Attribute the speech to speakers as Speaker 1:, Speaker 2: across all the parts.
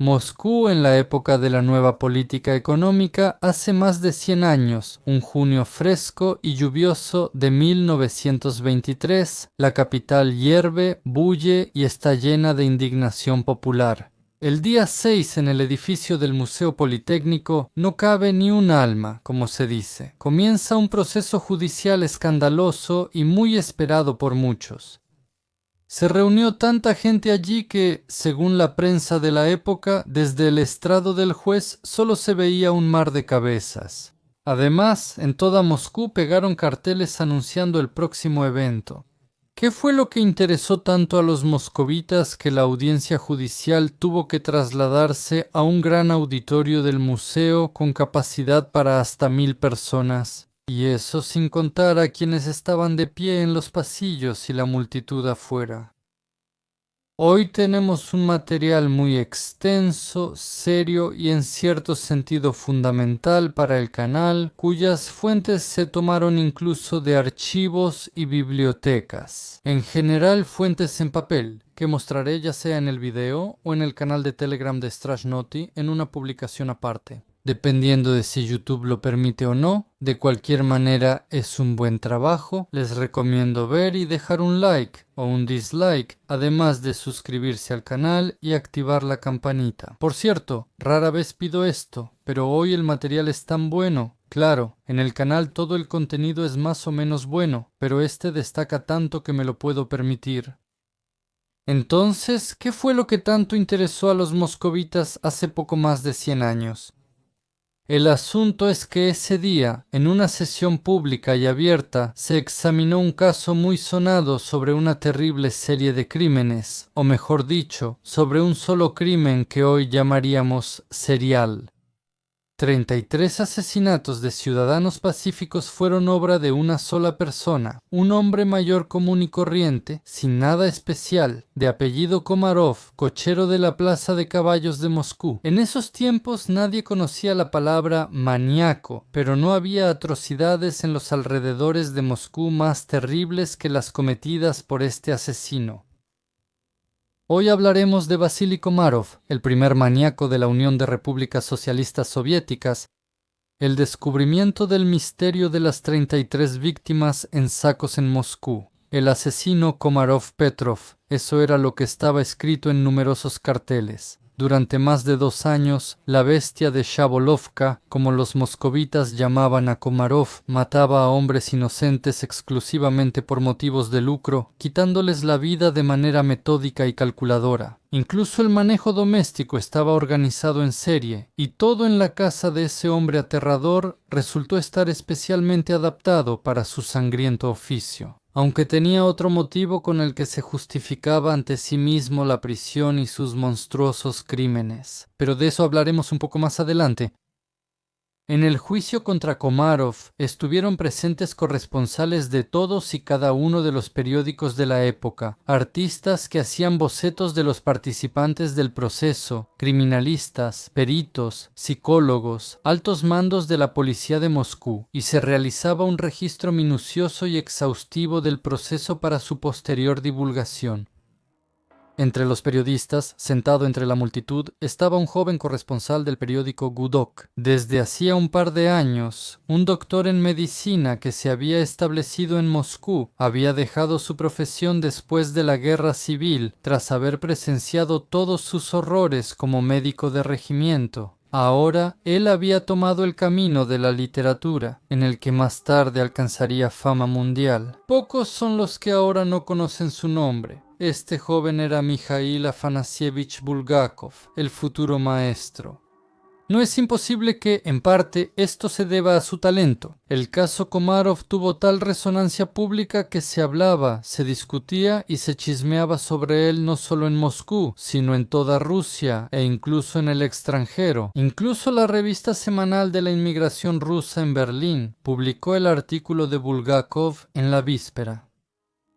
Speaker 1: Moscú en la época de la nueva política económica hace más de 100 años, un junio fresco y lluvioso de 1923, la capital hierve, bulle y está llena de indignación popular. El día 6 en el edificio del Museo Politécnico no cabe ni un alma, como se dice. Comienza un proceso judicial escandaloso y muy esperado por muchos. Se reunió tanta gente allí que, según la prensa de la época, desde el estrado del juez solo se veía un mar de cabezas. Además, en toda Moscú pegaron carteles anunciando el próximo evento. ¿Qué fue lo que interesó tanto a los moscovitas que la audiencia judicial tuvo que trasladarse a un gran auditorio del museo con capacidad para hasta 1000 personas? Y eso sin contar a quienes estaban de pie en los pasillos y la multitud afuera. Hoy tenemos un material muy extenso, serio y en cierto sentido fundamental para el canal, cuyas fuentes se tomaron incluso de archivos y bibliotecas. En general, fuentes en papel, que mostraré ya sea en el video o en el canal de Telegram de Strashnoti en una publicación aparte. Dependiendo de si YouTube lo permite o no, de cualquier manera es un buen trabajo. Les recomiendo ver y dejar un like o un dislike, además de suscribirse al canal y activar la campanita. Por cierto, rara vez pido esto, pero hoy el material es tan bueno. Claro, en el canal todo el contenido es más o menos bueno, pero este destaca tanto que me lo puedo permitir. Entonces, ¿qué fue lo que tanto interesó a los moscovitas hace poco más de 100 años? El asunto es que ese día, en una sesión pública y abierta, se examinó un caso muy sonado sobre una terrible serie de crímenes, o mejor dicho, sobre un solo crimen que hoy llamaríamos serial. 33 asesinatos de ciudadanos pacíficos fueron obra de una sola persona, un hombre mayor común y corriente, sin nada especial, de apellido Komarov, cochero de la Plaza de Caballos de Moscú. En esos tiempos nadie conocía la palabra maníaco, pero no había atrocidades en los alrededores de Moscú más terribles que las cometidas por este asesino. Hoy hablaremos de Vasily Komarov, el primer maníaco de la Unión de Repúblicas Socialistas Soviéticas, el descubrimiento del misterio de las 33 víctimas en sacos en Moscú, el asesino Komarov Petrov, eso era lo que estaba escrito en numerosos carteles. Durante más de 2 años, la bestia de Shabolovka, como los moscovitas llamaban a Komarov, mataba a hombres inocentes exclusivamente por motivos de lucro, quitándoles la vida de manera metódica y calculadora. Incluso el manejo doméstico estaba organizado en serie, y todo en la casa de ese hombre aterrador resultó estar especialmente adaptado para su sangriento oficio. Aunque tenía otro motivo con el que se justificaba ante sí mismo la prisión y sus monstruosos crímenes. Pero de eso hablaremos un poco más adelante. En el juicio contra Komarov estuvieron presentes corresponsales de todos y cada uno de los periódicos de la época, artistas que hacían bocetos de los participantes del proceso, criminalistas, peritos, psicólogos, altos mandos de la policía de Moscú, y se realizaba un registro minucioso y exhaustivo del proceso para su posterior divulgación. Entre los periodistas, sentado entre la multitud, estaba un joven corresponsal del periódico Gudok. Desde hacía un par de años, un doctor en medicina que se había establecido en Moscú había dejado su profesión después de la guerra civil, tras haber presenciado todos sus horrores como médico de regimiento. Ahora él había tomado el camino de la literatura, en el que más tarde alcanzaría fama mundial. Pocos son los que ahora no conocen su nombre. Este joven era Mikhail Afanasievich Bulgakov, el futuro maestro. No es imposible que, en parte, esto se deba a su talento. El caso Komarov tuvo tal resonancia pública que se hablaba, se discutía y se chismeaba sobre él no solo en Moscú, sino en toda Rusia e incluso en el extranjero. Incluso la revista semanal de la inmigración rusa en Berlín publicó el artículo de Bulgakov en la víspera.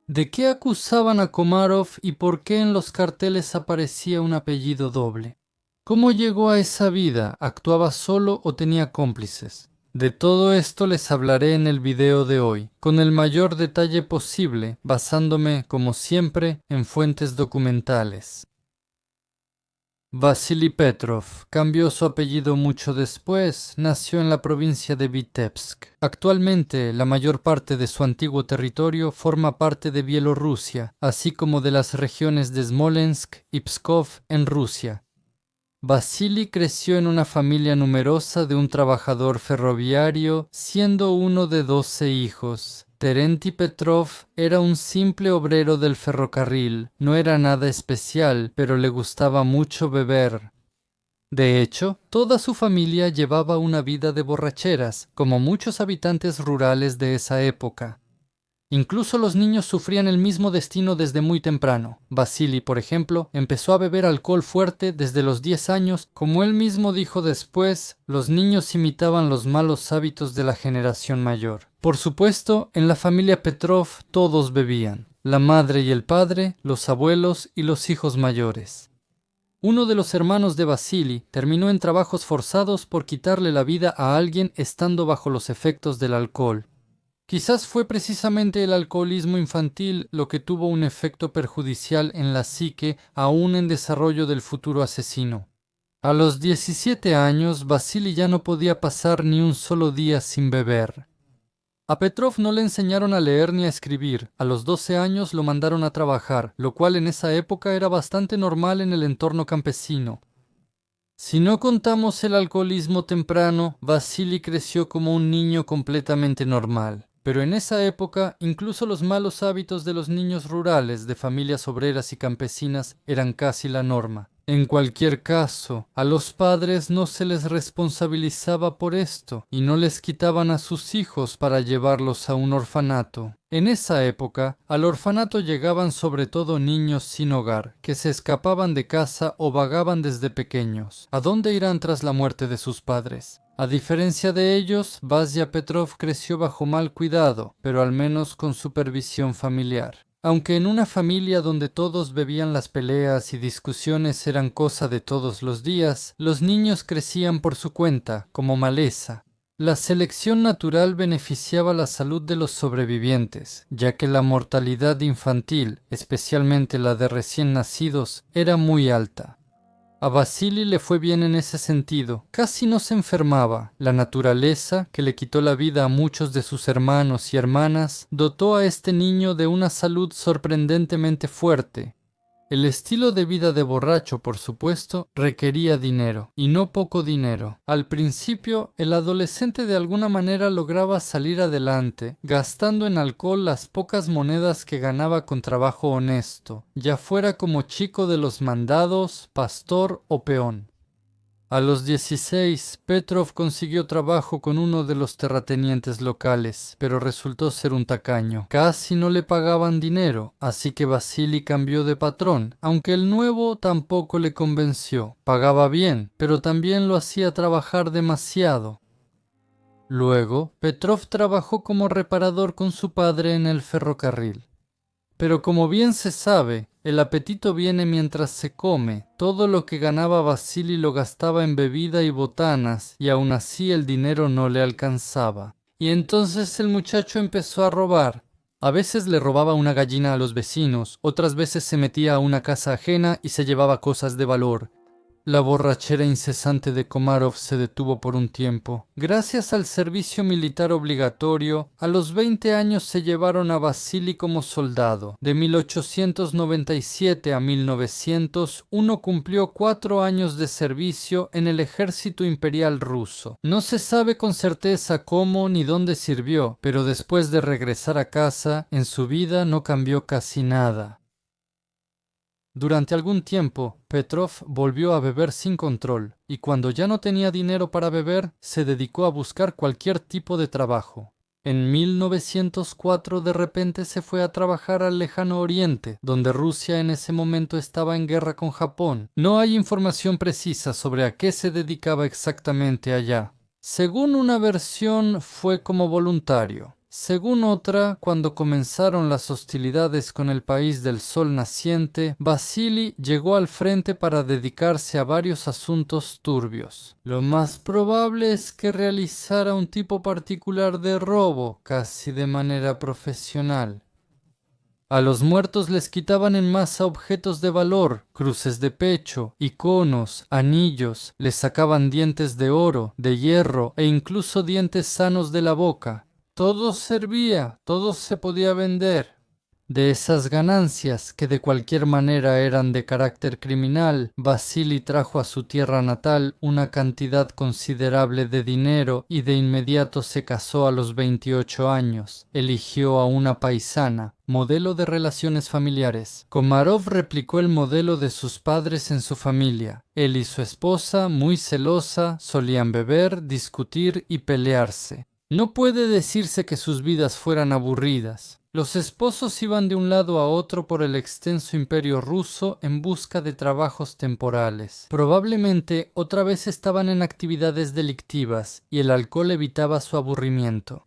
Speaker 1: ¿De qué acusaban a Komarov y por qué en los carteles aparecía un apellido doble? ¿Cómo llegó a esa vida? ¿Actuaba solo o tenía cómplices? De todo esto les hablaré en el video de hoy, con el mayor detalle posible, basándome, como siempre, en fuentes documentales. Vasily Petrov cambió su apellido mucho después, nació en la provincia de Vitebsk. Actualmente, la mayor parte de su antiguo territorio forma parte de Bielorrusia, así como de las regiones de Smolensk y Pskov en Rusia. Vasily creció en una familia numerosa de un trabajador ferroviario, siendo uno de 12 hijos. Terenti Petrov era un simple obrero del ferrocarril, no era nada especial, pero le gustaba mucho beber. De hecho, toda su familia llevaba una vida de borracheras, como muchos habitantes rurales de esa época. Incluso los niños sufrían el mismo destino desde muy temprano. Vasily, por ejemplo, empezó a beber alcohol fuerte desde los 10 años. Como él mismo dijo después, los niños imitaban los malos hábitos de la generación mayor. Por supuesto, en la familia Petrov todos bebían. La madre y el padre, los abuelos y los hijos mayores. Uno de los hermanos de Vasily terminó en trabajos forzados por quitarle la vida a alguien estando bajo los efectos del alcohol. Quizás fue precisamente el alcoholismo infantil lo que tuvo un efecto perjudicial en la psique aún en desarrollo del futuro asesino. A los 17 años, Vasily ya no podía pasar ni un solo día sin beber. A Petrov no le enseñaron a leer ni a escribir. A los 12 años lo mandaron a trabajar, lo cual en esa época era bastante normal en el entorno campesino. Si no contamos el alcoholismo temprano, Vasily creció como un niño completamente normal. Pero en esa época, incluso los malos hábitos de los niños rurales de familias obreras y campesinas eran casi la norma. En cualquier caso, a los padres no se les responsabilizaba por esto y no les quitaban a sus hijos para llevarlos a un orfanato. En esa época, al orfanato llegaban sobre todo niños sin hogar, que se escapaban de casa o vagaban desde pequeños. ¿A dónde irán tras la muerte de sus padres? A diferencia de ellos, Vasya Petrov creció bajo mal cuidado, pero al menos con supervisión familiar. Aunque en una familia donde todos bebían, las peleas y discusiones eran cosa de todos los días, los niños crecían por su cuenta, como maleza. La selección natural beneficiaba la salud de los sobrevivientes, ya que la mortalidad infantil, especialmente la de recién nacidos, era muy alta. A Vasily le fue bien en ese sentido, casi no se enfermaba. La naturaleza, que le quitó la vida a muchos de sus hermanos y hermanas, dotó a este niño de una salud sorprendentemente fuerte. El estilo de vida de borracho, por supuesto, requería dinero, y no poco dinero. Al principio, el adolescente de alguna manera lograba salir adelante, gastando en alcohol las pocas monedas que ganaba con trabajo honesto, ya fuera como chico de los mandados, pastor o peón. A los 16, Petrov consiguió trabajo con uno de los terratenientes locales, pero resultó ser un tacaño. Casi no le pagaban dinero, así que Vasily cambió de patrón, aunque el nuevo tampoco le convenció. Pagaba bien, pero también lo hacía trabajar demasiado. Luego, Petrov trabajó como reparador con su padre en el ferrocarril. Pero como bien se sabe, el apetito viene mientras se come. Todo lo que ganaba Vasily lo gastaba en bebida y botanas, y aún así el dinero no le alcanzaba. Y entonces el muchacho empezó a robar. A veces le robaba una gallina a los vecinos, otras veces se metía a una casa ajena y se llevaba cosas de valor. La borrachera incesante de Komarov se detuvo por un tiempo. Gracias al servicio militar obligatorio, a los 20 años se llevaron a Vasily como soldado. De 1897 a 1900, uno cumplió 4 años de servicio en el ejército imperial ruso. No se sabe con certeza cómo ni dónde sirvió, pero después de regresar a casa, en su vida no cambió casi nada. Durante algún tiempo, Petrov volvió a beber sin control, y cuando ya no tenía dinero para beber, se dedicó a buscar cualquier tipo de trabajo. En 1904 de repente se fue a trabajar al lejano oriente, donde Rusia en ese momento estaba en guerra con Japón. No hay información precisa sobre a qué se dedicaba exactamente allá. Según una versión, fue como voluntario. Según otra, cuando comenzaron las hostilidades con el país del sol naciente, Vasily llegó al frente para dedicarse a varios asuntos turbios. Lo más probable es que realizara un tipo particular de robo, casi de manera profesional. A los muertos les quitaban en masa objetos de valor, cruces de pecho, iconos, anillos, les sacaban dientes de oro, de hierro e incluso dientes sanos de la boca. Todo servía, todo se podía vender. De esas ganancias, que de cualquier manera eran de carácter criminal, Vasili trajo a su tierra natal una cantidad considerable de dinero y de inmediato se casó a los 28 años. Eligió a una paisana, modelo de relaciones familiares. Komarov replicó el modelo de sus padres en su familia. Él y su esposa, muy celosa, solían beber, discutir y pelearse. No puede decirse que sus vidas fueran aburridas. Los esposos iban de un lado a otro por el extenso imperio ruso en busca de trabajos temporales. Probablemente otra vez estaban en actividades delictivas y el alcohol evitaba su aburrimiento.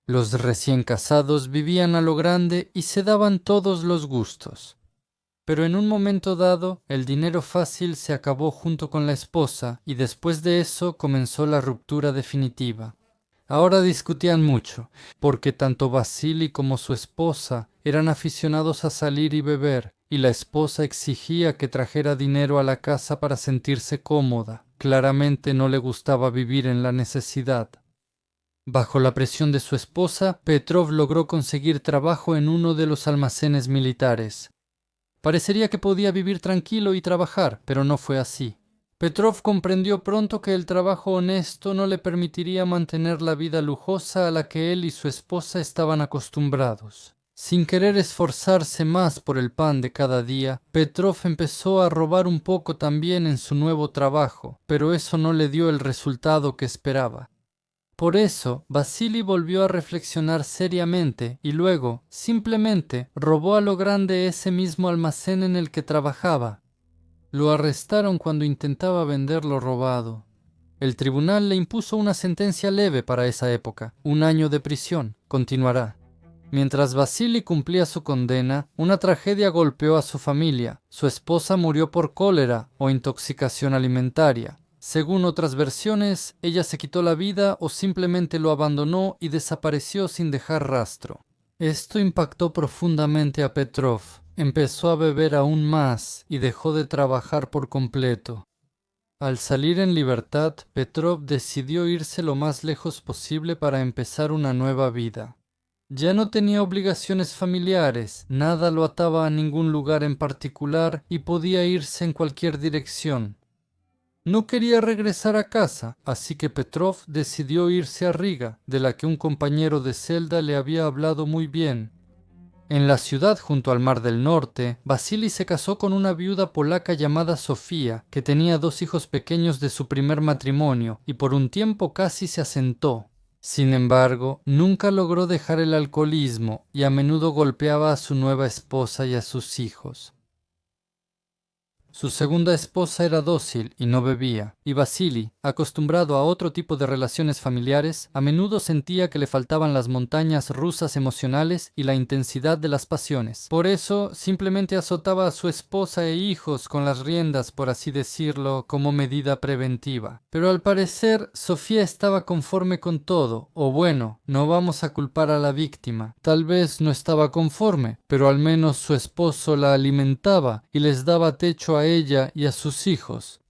Speaker 1: Los recién casados vivían a lo grande y se daban todos los gustos. Pero en un momento dado, el dinero fácil se acabó junto con la esposa y después de eso comenzó la ruptura definitiva. Ahora discutían mucho, porque tanto Vasili como su esposa eran aficionados a salir y beber, y la esposa exigía que trajera dinero a la casa para sentirse cómoda. Claramente no le gustaba vivir en la necesidad. Bajo la presión de su esposa, Petrov logró conseguir trabajo en uno de los almacenes militares. Parecería que podía vivir tranquilo y trabajar, pero no fue así. Petrov comprendió pronto que el trabajo honesto no le permitiría mantener la vida lujosa a la que él y su esposa estaban acostumbrados. Sin querer esforzarse más por el pan de cada día, Petrov empezó a robar un poco también en su nuevo trabajo, pero eso no le dio el resultado que esperaba. Por eso, Vasili volvió a reflexionar seriamente y luego, simplemente, robó a lo grande ese mismo almacén en el que trabajaba. Lo arrestaron cuando intentaba vender lo robado. El tribunal le impuso una sentencia leve para esa época, 1 año de prisión. Continuará. Mientras Vasili cumplía su condena, una tragedia golpeó a su familia. Su esposa murió por cólera o intoxicación alimentaria. Según otras versiones, ella se quitó la vida o simplemente lo abandonó y desapareció sin dejar rastro. Esto impactó profundamente a Petrov. Empezó a beber aún más y dejó de trabajar por completo. Al salir en libertad, Petrov decidió irse lo más lejos posible para empezar una nueva vida. Ya no tenía obligaciones familiares, nada lo ataba a ningún lugar en particular y podía irse en cualquier dirección. No quería regresar a casa, así que Petrov decidió irse a Riga, de la que un compañero de celda le había hablado muy bien. En la ciudad junto al Mar del Norte, Vasili se casó con una viuda polaca llamada Sofía, que tenía 2 hijos pequeños de su primer matrimonio, y por un tiempo casi se asentó. Sin embargo, nunca logró dejar el alcoholismo y a menudo golpeaba a su nueva esposa y a sus hijos. Su segunda esposa era dócil y no bebía, y Vasili, acostumbrado a otro tipo de relaciones familiares, a menudo sentía que le faltaban las montañas rusas emocionales y la intensidad de las pasiones. Por eso, simplemente azotaba a su esposa e hijos con las riendas, por así decirlo, como medida preventiva. Pero al parecer, Sofía estaba conforme con todo, o bueno, no vamos a culpar a la víctima. Tal vez no estaba conforme, pero al menos su esposo la alimentaba y les daba techo a ella y a sus hijos.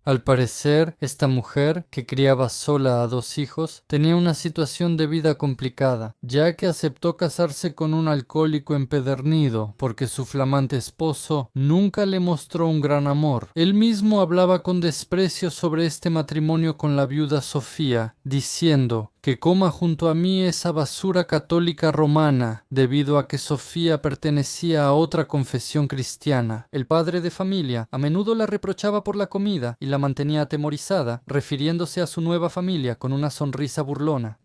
Speaker 1: Al parecer, esta mujer, que criaba sola a 2 hijos, tenía una situación de vida complicada, ya que aceptó casarse con un alcohólico empedernido, porque su flamante esposo nunca le mostró un gran amor. Él mismo hablaba con desprecio sobre este matrimonio con la viuda Sofía, diciendo que coma junto a mí esa basura católica romana, debido a que Sofía pertenecía a otra confesión cristiana. El padre de familia a menudo la reprochaba por la comida y la mantenía atemorizada, refiriéndose a su nueva familia con una sonrisa burlona.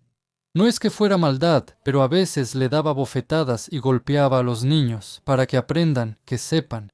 Speaker 1: No es que fuera maldad, pero a veces le daba bofetadas y golpeaba a los niños, para que aprendan, que sepan.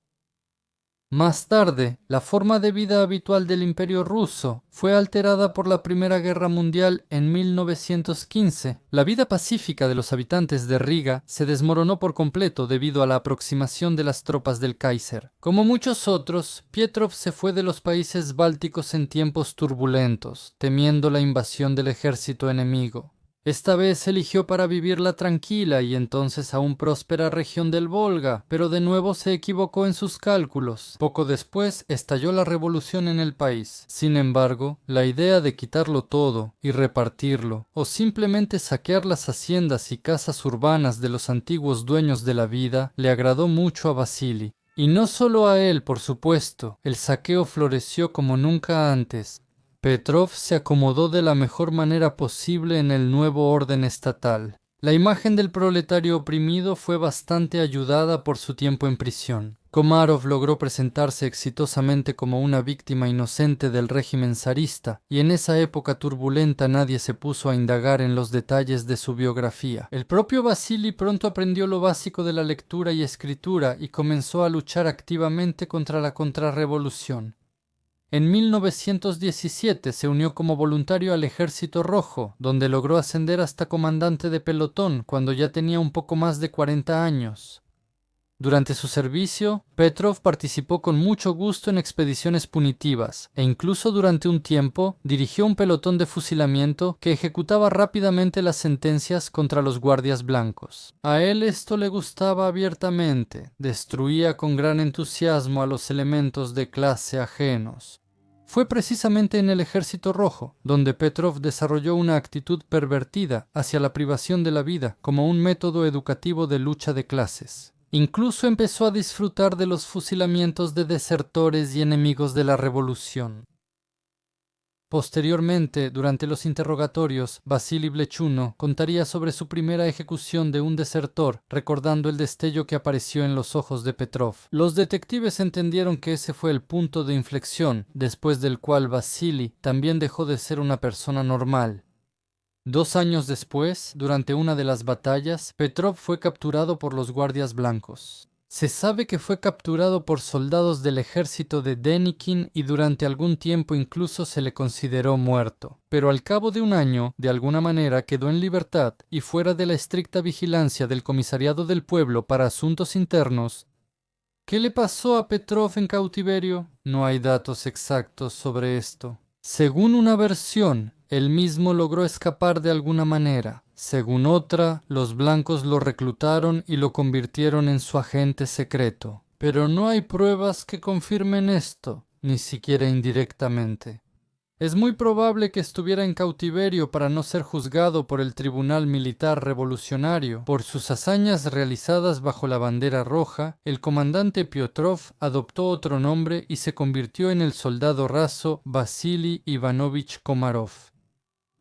Speaker 1: Más tarde, la forma de vida habitual del Imperio ruso fue alterada por la Primera Guerra Mundial en 1915. La vida pacífica de los habitantes de Riga se desmoronó por completo debido a la aproximación de las tropas del Kaiser. Como muchos otros, Petrov se fue de los países bálticos en tiempos turbulentos, temiendo la invasión del ejército enemigo. Esta vez eligió para vivir la tranquila y entonces aún próspera región del Volga, pero de nuevo se equivocó en sus cálculos. Poco después estalló la revolución en el país. Sin embargo, la idea de quitarlo todo y repartirlo, o simplemente saquear las haciendas y casas urbanas de los antiguos dueños de la vida, le agradó mucho a Vasili. Y no solo a él, por supuesto, el saqueo floreció como nunca antes. Petrov se acomodó de la mejor manera posible en el nuevo orden estatal. La imagen del proletario oprimido fue bastante ayudada por su tiempo en prisión. Komarov logró presentarse exitosamente como una víctima inocente del régimen zarista, y en esa época turbulenta nadie se puso a indagar en los detalles de su biografía. El propio Vasili pronto aprendió lo básico de la lectura y escritura y comenzó a luchar activamente contra la contrarrevolución. En 1917 se unió como voluntario al Ejército Rojo, donde logró ascender hasta comandante de pelotón cuando ya tenía un poco más de 40 años. Durante su servicio, Petrov participó con mucho gusto en expediciones punitivas e incluso durante un tiempo dirigió un pelotón de fusilamiento que ejecutaba rápidamente las sentencias contra los guardias blancos. A él esto le gustaba abiertamente, destruía con gran entusiasmo a los elementos de clase ajenos. Fue precisamente en el Ejército Rojo donde Petrov desarrolló una actitud pervertida hacia la privación de la vida como un método educativo de lucha de clases. Incluso empezó a disfrutar de los fusilamientos de desertores y enemigos de la revolución. Posteriormente, durante los interrogatorios, Vasili Blechuno contaría sobre su primera ejecución de un desertor, recordando el destello que apareció en los ojos de Petrov. Los detectives entendieron que ese fue el punto de inflexión, después del cual Vasili también dejó de ser una persona normal. 2 años después, durante una de las batallas, Petrov fue capturado por los guardias blancos. Se sabe que fue capturado por soldados del ejército de Denikin y durante algún tiempo incluso se le consideró muerto. Pero al cabo de un año, de alguna manera quedó en libertad y fuera de la estricta vigilancia del Comisariado del Pueblo para Asuntos Internos. ¿Qué le pasó a Petrov en cautiverio? No hay datos exactos sobre esto. Según una versión, él mismo logró escapar de alguna manera. Según otra, los blancos lo reclutaron y lo convirtieron en su agente secreto. Pero no hay pruebas que confirmen esto, ni siquiera indirectamente. Es muy probable que estuviera en cautiverio para no ser juzgado por el Tribunal Militar Revolucionario. Por sus hazañas realizadas bajo la bandera roja, el comandante Piotrov adoptó otro nombre y se convirtió en el soldado raso Vasili Ivanovich Komarov.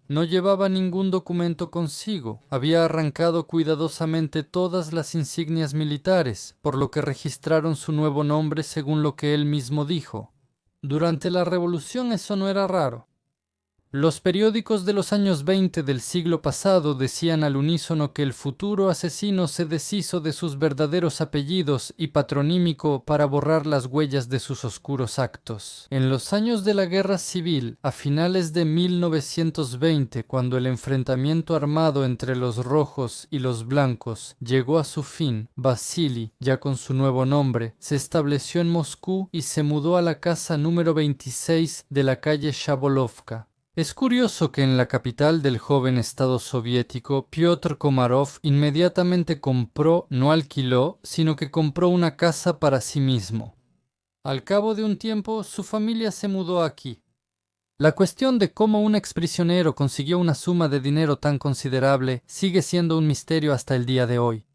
Speaker 1: No llevaba ningún documento consigo, había arrancado cuidadosamente todas las insignias militares, por lo que registraron su nuevo nombre según lo que él mismo dijo. Durante la revolución eso no era raro. Los periódicos de los años 20 del siglo pasado decían al unísono que el futuro asesino se deshizo de sus verdaderos apellidos y patronímico para borrar las huellas de sus oscuros actos. En los años de la Guerra Civil, a finales de 1920, cuando el enfrentamiento armado entre los rojos y los blancos llegó a su fin, Vasili, ya con su nuevo nombre, se estableció en Moscú y se mudó a la casa número 26 de la calle Shabolovka. Es curioso que en la capital del joven Estado soviético, Piotr Komarov inmediatamente compró, no alquiló, sino que compró una casa para sí mismo. Al cabo de un tiempo, su familia se mudó aquí. La cuestión de cómo un exprisionero consiguió una suma de dinero tan considerable sigue siendo un misterio hasta el día de hoy.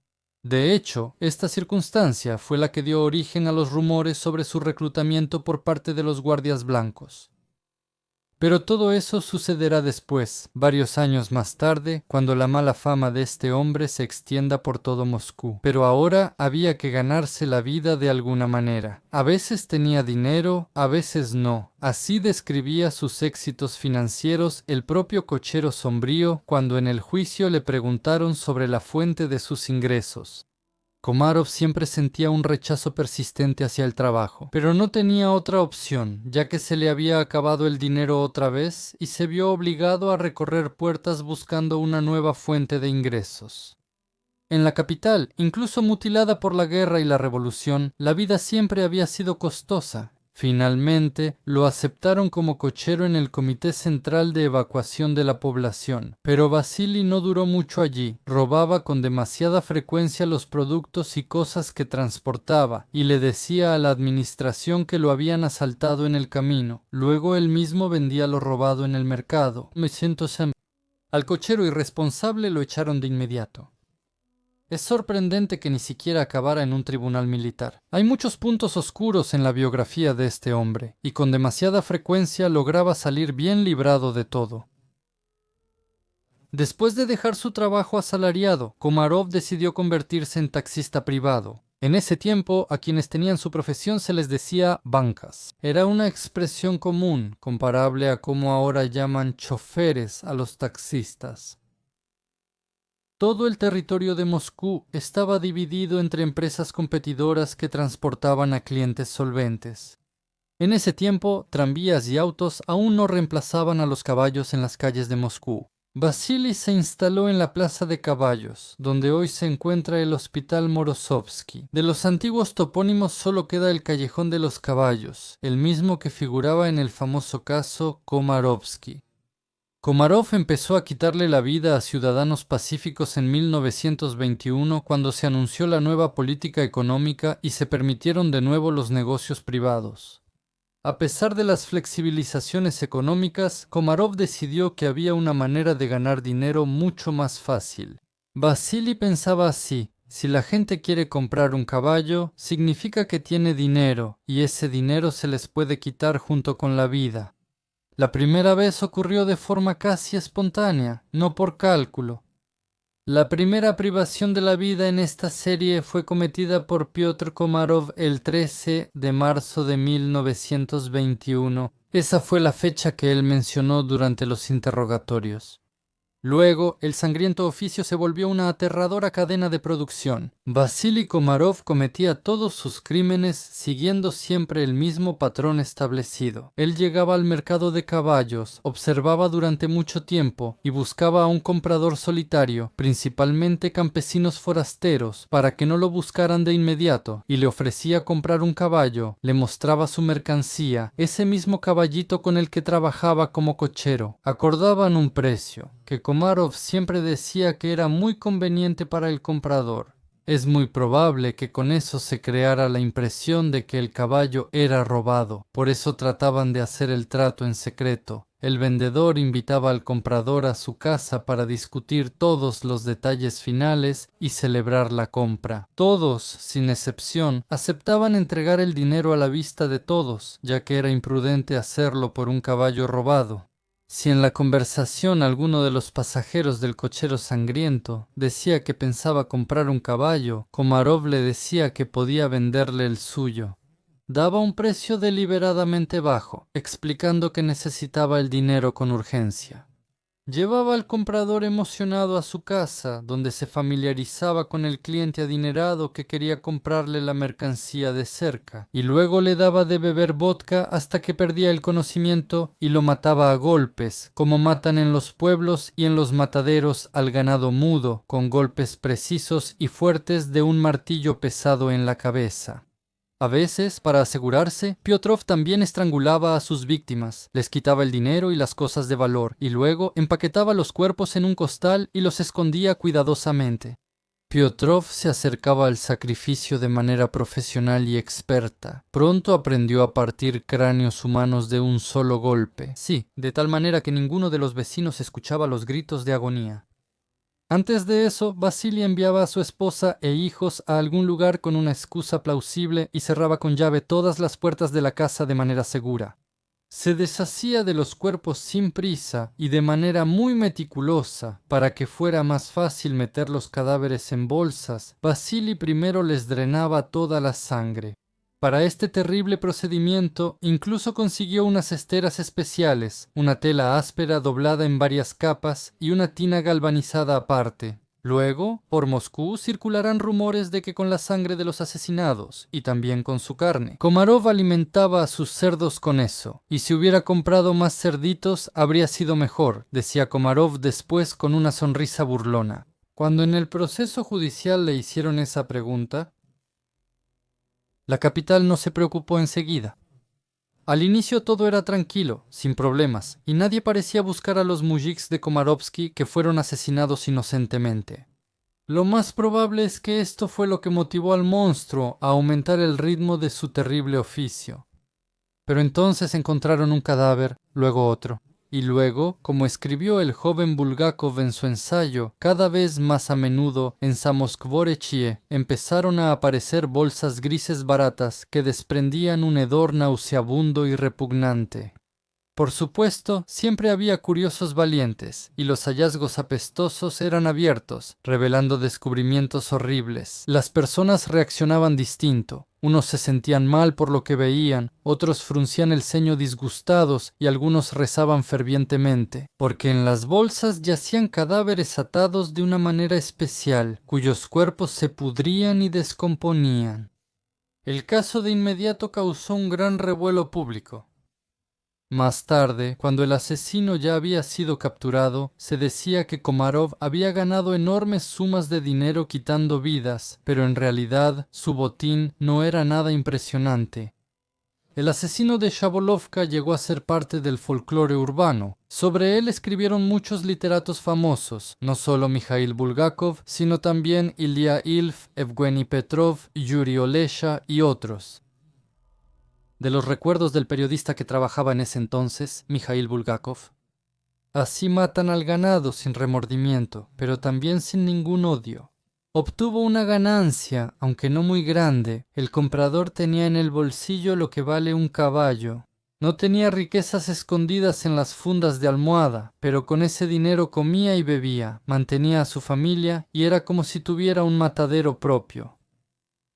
Speaker 1: De hecho, esta circunstancia fue la que dio origen a los rumores sobre su reclutamiento por parte de los guardias blancos. Pero todo eso sucederá después, varios años más tarde, cuando la mala fama de este hombre se extienda por todo Moscú. Pero ahora había que ganarse la vida de alguna manera. A veces tenía dinero, a veces no. Así describía sus éxitos financieros el propio cochero sombrío cuando en el juicio le preguntaron sobre la fuente de sus ingresos. Komarov siempre sentía un rechazo persistente hacia el trabajo, pero no tenía otra opción, ya que se le había acabado el dinero otra vez y se vio obligado a recorrer puertas buscando una nueva fuente de ingresos. En la capital, incluso mutilada por la guerra y la revolución, la vida siempre había sido costosa, Finalmente, lo aceptaron como cochero en el Comité Central de Evacuación de la Población, pero Vasili no duró mucho allí. Robaba con demasiada frecuencia los productos y cosas que transportaba, y le decía a la administración que lo habían asaltado en el camino. Luego él mismo vendía lo robado en el mercado. Al cochero irresponsable lo echaron de inmediato. Es sorprendente que ni siquiera acabara en un tribunal militar. Hay muchos puntos oscuros en la biografía de este hombre, y con demasiada frecuencia lograba salir bien librado de todo. Después de dejar su trabajo asalariado, Komarov decidió convertirse en taxista privado. En ese tiempo, a quienes tenían su profesión se les decía bancas. Era una expresión común, comparable a cómo ahora llaman choferes a los taxistas. Todo el territorio de Moscú estaba dividido entre empresas competidoras que transportaban a clientes solventes. En ese tiempo, tranvías y autos aún no reemplazaban a los caballos en las calles de Moscú. Vasili se instaló en la Plaza de Caballos, donde hoy se encuentra el Hospital Morozovsky. De los antiguos topónimos solo queda el Callejón de los Caballos, el mismo que figuraba en el famoso caso Komarovsky. Komarov empezó a quitarle la vida a ciudadanos pacíficos en 1921 cuando se anunció la nueva política económica y se permitieron de nuevo los negocios privados. A pesar de las flexibilizaciones económicas, Komarov decidió que había una manera de ganar dinero mucho más fácil. Vasili pensaba así: si la gente quiere comprar un caballo, significa que tiene dinero, y ese dinero se les puede quitar junto con la vida. La primera vez ocurrió de forma casi espontánea, no por cálculo. La primera privación de la vida en esta serie fue cometida por Piotr Komarov el 13 de marzo de 1921. Esa fue la fecha que él mencionó durante los interrogatorios. Luego, el sangriento oficio se volvió una aterradora cadena de producción. Vasili Komarov cometía todos sus crímenes siguiendo siempre el mismo patrón establecido. Él llegaba al mercado de caballos, observaba durante mucho tiempo y buscaba a un comprador solitario, principalmente campesinos forasteros, para que no lo buscaran de inmediato, y le ofrecía comprar un caballo, le mostraba su mercancía, ese mismo caballito con el que trabajaba como cochero. Acordaban un precio, que Komarov siempre decía que era muy conveniente para el comprador. Es muy probable que con eso se creara la impresión de que el caballo era robado, por eso trataban de hacer el trato en secreto. El vendedor invitaba al comprador a su casa para discutir todos los detalles finales y celebrar la compra. Todos, sin excepción, aceptaban entregar el dinero a la vista de todos, ya que era imprudente hacerlo por un caballo robado. Si en la conversación alguno de los pasajeros del cochero sangriento decía que pensaba comprar un caballo, Komarov le decía que podía venderle el suyo. Daba un precio deliberadamente bajo, explicando que necesitaba el dinero con urgencia. Llevaba al comprador emocionado a su casa, donde se familiarizaba con el cliente adinerado que quería comprarle la mercancía de cerca, y luego le daba de beber vodka hasta que perdía el conocimiento y lo mataba a golpes, como matan en los pueblos y en los mataderos al ganado mudo, con golpes precisos y fuertes de un martillo pesado en la cabeza. A veces, para asegurarse, Piotrov también estrangulaba a sus víctimas, les quitaba el dinero y las cosas de valor, y luego empaquetaba los cuerpos en un costal y los escondía cuidadosamente. Piotrov se acercaba al sacrificio de manera profesional y experta. Pronto aprendió a partir cráneos humanos de un solo golpe. Sí, de tal manera que ninguno de los vecinos escuchaba los gritos de agonía. Antes de eso, Vasili enviaba a su esposa e hijos a algún lugar con una excusa plausible y cerraba con llave todas las puertas de la casa de manera segura. Se deshacía de los cuerpos sin prisa y de manera muy meticulosa para que fuera más fácil meter los cadáveres en bolsas. Vasili primero les drenaba toda la sangre. Para este terrible procedimiento, incluso consiguió unas esteras especiales, una tela áspera doblada en varias capas y una tina galvanizada aparte. Luego, por Moscú circularán rumores de que con la sangre de los asesinados, y también con su carne. Komarov alimentaba a sus cerdos con eso, y si hubiera comprado más cerditos habría sido mejor, decía Komarov después con una sonrisa burlona. Cuando en el proceso judicial le hicieron esa pregunta, la capital no se preocupó enseguida. Al inicio todo era tranquilo, sin problemas, y nadie parecía buscar a los mujiks de Komarovsky que fueron asesinados inocentemente. Lo más probable es que esto fue lo que motivó al monstruo a aumentar el ritmo de su terrible oficio. Pero entonces encontraron un cadáver, luego otro. Y luego, como escribió el joven Bulgakov en su ensayo, cada vez más a menudo en Samoskvorechye empezaron a aparecer bolsas grises baratas que desprendían un hedor nauseabundo y repugnante. Por supuesto, siempre había curiosos valientes, y los hallazgos apestosos eran abiertos, revelando descubrimientos horribles. Las personas reaccionaban distinto. Unos se sentían mal por lo que veían, otros fruncían el ceño disgustados y algunos rezaban fervientemente, porque en las bolsas yacían cadáveres atados de una manera especial, cuyos cuerpos se pudrían y descomponían. El caso de inmediato causó un gran revuelo público. Más tarde, cuando el asesino ya había sido capturado, se decía que Komarov había ganado enormes sumas de dinero quitando vidas, pero en realidad su botín no era nada impresionante. El asesino de Shabolovka llegó a ser parte del folclore urbano. Sobre él escribieron muchos literatos famosos, no solo Mikhail Bulgakov, sino también Ilya Ilf, Evgeny Petrov, Yuri Olesha y otros. De los recuerdos del periodista que trabajaba en ese entonces, Mikhail Bulgakov. Así matan al ganado sin remordimiento, pero también sin ningún odio. Obtuvo una ganancia, aunque no muy grande. El comprador tenía en el bolsillo lo que vale un caballo. No tenía riquezas escondidas en las fundas de almohada, pero con ese dinero comía y bebía, mantenía a su familia y era como si tuviera un matadero propio.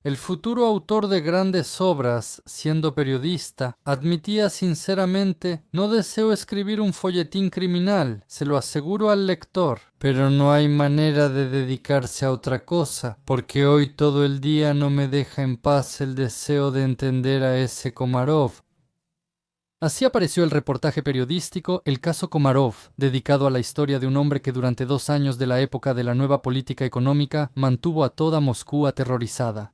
Speaker 1: El futuro autor de grandes obras, siendo periodista, admitía sinceramente: no deseo escribir un folletín criminal, se lo aseguro al lector, pero no hay manera de dedicarse a otra cosa, porque hoy todo el día no me deja en paz el deseo de entender a ese Komarov. Así apareció el reportaje periodístico El caso Komarov, dedicado a la historia de un hombre que durante 2 años de la época de la nueva política económica mantuvo a toda Moscú aterrorizada.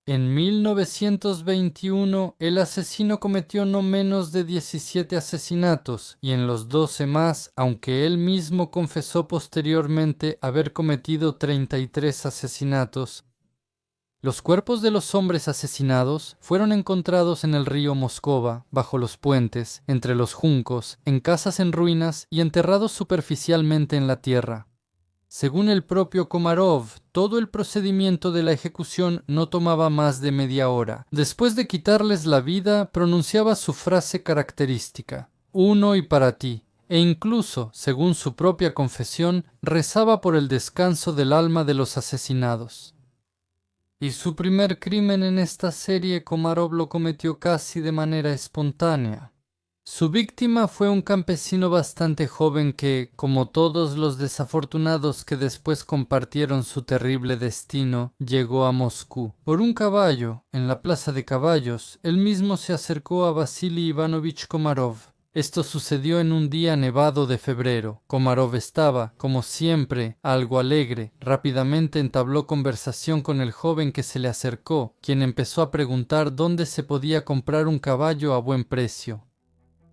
Speaker 1: En 1921, el asesino cometió no menos de 17 asesinatos, y en los 12 más, aunque él mismo confesó posteriormente haber cometido 33 asesinatos. Los cuerpos de los hombres asesinados fueron encontrados en el río Moscova, bajo los puentes, entre los juncos, en casas en ruinas y enterrados superficialmente en la tierra. Según el propio Komarov, todo el procedimiento de la ejecución no tomaba más de media hora. Después de quitarles la vida, pronunciaba su frase característica: uno y para ti. E incluso, según su propia confesión, rezaba por el descanso del alma de los asesinados. Y su primer crimen en esta serie Komarov lo cometió casi de manera espontánea. Su víctima fue un campesino bastante joven que, como todos los desafortunados que después compartieron su terrible destino, llegó a Moscú. Por un caballo, en la plaza de caballos, él mismo se acercó a Vasily Ivanovich Komarov. Esto sucedió en un día nevado de febrero. Komarov estaba, como siempre, algo alegre. Rápidamente entabló conversación con el joven que se le acercó, quien empezó a preguntar dónde se podía comprar un caballo a buen precio.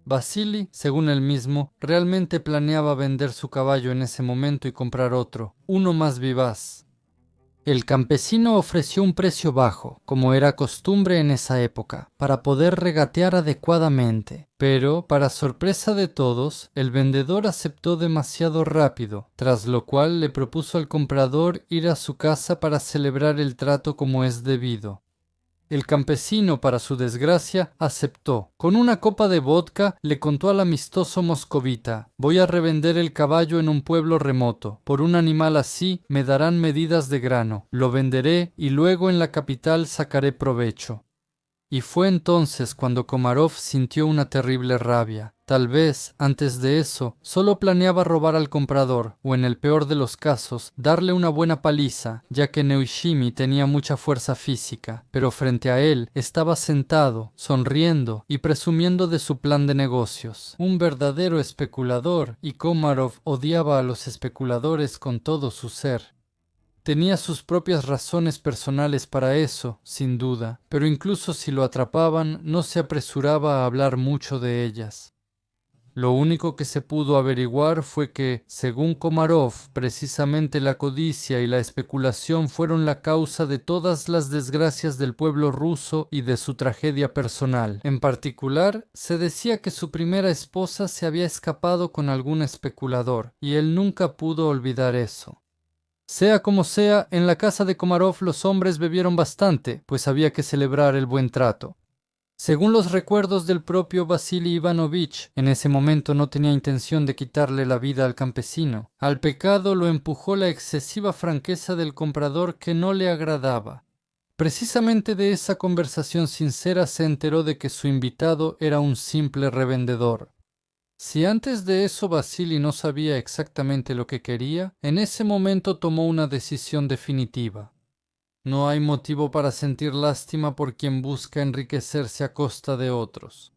Speaker 1: Vasily, según él mismo, realmente planeaba vender su caballo en ese momento y comprar otro, uno más vivaz. El campesino ofreció un precio bajo, como era costumbre en esa época, para poder regatear adecuadamente. Pero, para sorpresa de todos, el vendedor aceptó demasiado rápido, tras lo cual le propuso al comprador ir a su casa para celebrar el trato como es debido. El campesino, para su desgracia, aceptó. Con una copa de vodka le contó al amistoso moscovita: voy a revender el caballo en un pueblo remoto. Por un animal así me darán medidas de grano. Lo venderé y luego en la capital sacaré provecho. Y fue entonces cuando Komarov sintió una terrible rabia. Tal vez, antes de eso, solo planeaba robar al comprador, o en el peor de los casos, darle una buena paliza, ya que Neushimi tenía mucha fuerza física, pero frente a él estaba sentado, sonriendo y presumiendo de su plan de negocios. Un verdadero especulador, y Komarov odiaba a los especuladores con todo su ser. Tenía sus propias razones personales para eso, sin duda, pero incluso si lo atrapaban, no se apresuraba a hablar mucho de ellas. Lo único que se pudo averiguar fue que, según Komarov, precisamente la codicia y la especulación fueron la causa de todas las desgracias del pueblo ruso y de su tragedia personal. En particular, se decía que su primera esposa se había escapado con algún especulador, y él nunca pudo olvidar eso. Sea como sea, en la casa de Komarov los hombres bebieron bastante, pues había que celebrar el buen trato. Según los recuerdos del propio Vasily Ivanovich, en ese momento no tenía intención de quitarle la vida al campesino. Al pecado lo empujó la excesiva franqueza del comprador que no le agradaba. Precisamente de esa conversación sincera se enteró de que su invitado era un simple revendedor. Si antes de eso Vasily no sabía exactamente lo que quería, en ese momento tomó una decisión definitiva. No hay motivo para sentir lástima por quien busca enriquecerse a costa de otros.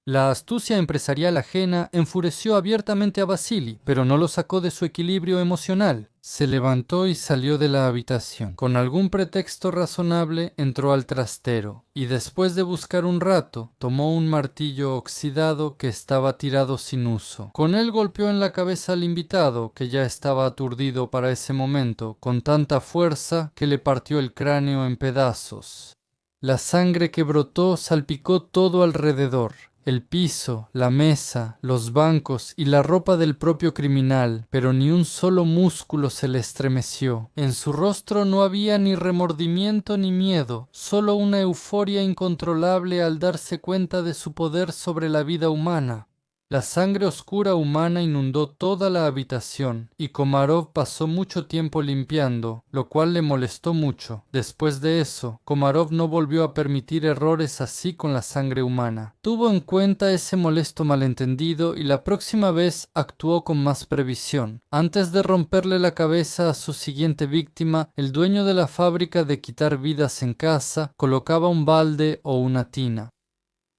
Speaker 1: La astucia empresarial ajena enfureció abiertamente a Vasily, pero no lo sacó de su equilibrio emocional. Se levantó y salió de la habitación. Con algún pretexto razonable entró al trastero, y después de buscar un rato, tomó un martillo oxidado que estaba tirado sin uso. Con él golpeó en la cabeza al invitado, que ya estaba aturdido para ese momento, con tanta fuerza que le partió el cráneo en pedazos. La sangre que brotó salpicó todo alrededor. El piso, la mesa, los bancos y la ropa del propio criminal, pero ni un solo músculo se le estremeció. En su rostro no había ni remordimiento ni miedo, solo una euforia incontrolable al darse cuenta de su poder sobre la vida humana. La sangre oscura humana inundó toda la habitación, y Komarov pasó mucho tiempo limpiando, lo cual le molestó mucho. Después de eso, Komarov no volvió a permitir errores así con la sangre humana. Tuvo en cuenta ese molesto malentendido y la próxima vez actuó con más previsión. Antes de romperle la cabeza a su siguiente víctima, el dueño de la fábrica de quitar vidas en casa colocaba un balde o una tina.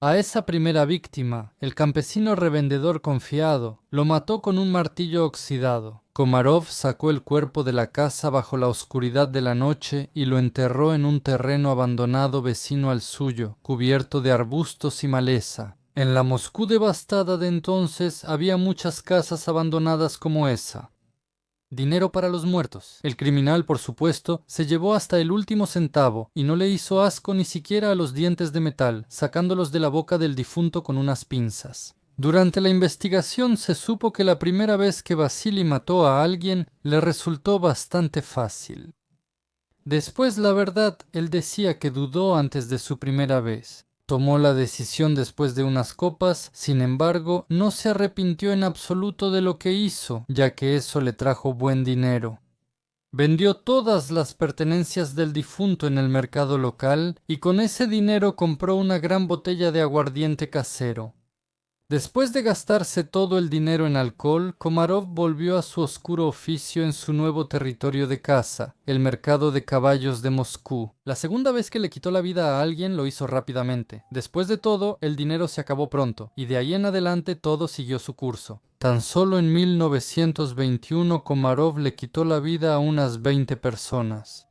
Speaker 1: A esa primera víctima, el campesino revendedor confiado, lo mató con un martillo oxidado. Komarov sacó el cuerpo de la casa bajo la oscuridad de la noche y lo enterró en un terreno abandonado vecino al suyo, cubierto de arbustos y maleza. En la Moscú devastada de entonces había muchas casas abandonadas como esa. Dinero para los muertos. El criminal, por supuesto, se llevó hasta el último centavo y no le hizo asco ni siquiera a los dientes de metal, sacándolos de la boca del difunto con unas pinzas. Durante la investigación se supo que la primera vez que Vasily mató a alguien le resultó bastante fácil. Después, la verdad, él decía que dudó antes de su primera vez. Tomó la decisión después de unas copas, sin embargo, no se arrepintió en absoluto de lo que hizo, ya que eso le trajo buen dinero. Vendió todas las pertenencias del difunto en el mercado local y con ese dinero compró una gran botella de aguardiente casero. Después de gastarse todo el dinero en alcohol, Komarov volvió a su oscuro oficio en su nuevo territorio de caza, el mercado de caballos de Moscú. La segunda vez que le quitó la vida a alguien lo hizo rápidamente. Después de todo, el dinero se acabó pronto, y de ahí en adelante todo siguió su curso. Tan solo en 1921 Komarov le quitó la vida a unas 20 personas.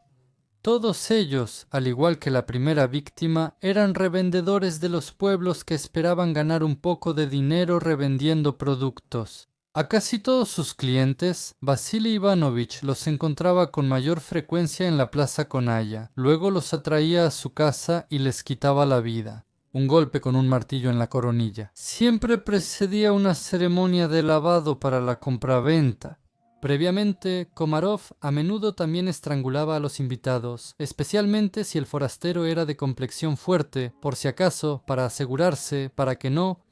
Speaker 1: Todos ellos, al igual que la primera víctima, eran revendedores de los pueblos que esperaban ganar un poco de dinero revendiendo productos. A casi todos sus clientes, Vasily Ivanovich los encontraba con mayor frecuencia en la Plaza Konaya. Luego los atraía a su casa y les quitaba la vida. Un golpe con un martillo en la coronilla. Siempre precedía una ceremonia de lavado para la compraventa. Previamente, Komarov a menudo también estrangulaba a los invitados, especialmente si el forastero era de complexión fuerte, por si acaso, para asegurarse, para que no.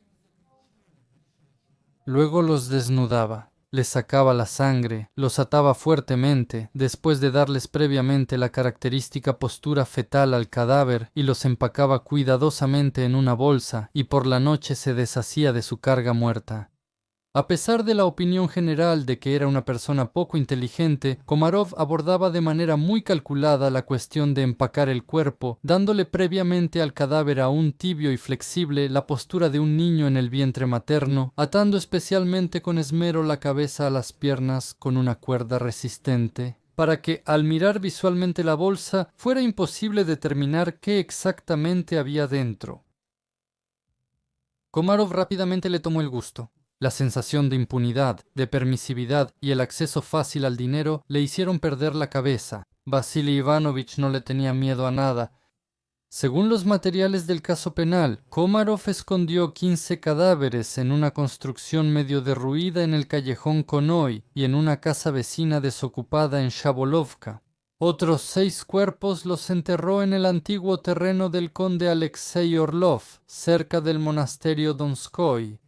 Speaker 1: Luego los desnudaba, les sacaba la sangre, los ataba fuertemente, después de darles previamente la característica postura fetal al cadáver, y los empacaba cuidadosamente en una bolsa, y por la noche se deshacía de su carga muerta. A pesar de la opinión general de que era una persona poco inteligente, Komarov abordaba de manera muy calculada la cuestión de empacar el cuerpo, dándole previamente al cadáver aún tibio y flexible la postura de un niño en el vientre materno, atando especialmente con esmero la cabeza a las piernas con una cuerda resistente. para que, al mirar visualmente la bolsa, fuera imposible determinar qué exactamente había dentro. Komarov rápidamente le tomó el gusto. La sensación de impunidad, de permisividad y el acceso fácil al dinero le hicieron perder la cabeza. Vasily Ivanovich no le tenía miedo a nada. Según los materiales del caso penal, Komarov escondió 15 cadáveres en una construcción medio derruida en el callejón Konoy y en una casa vecina desocupada en Shabolovka. Otros 6 cuerpos los enterró en el antiguo terreno del conde Alexei Orlov, cerca del monasterio Donskoy.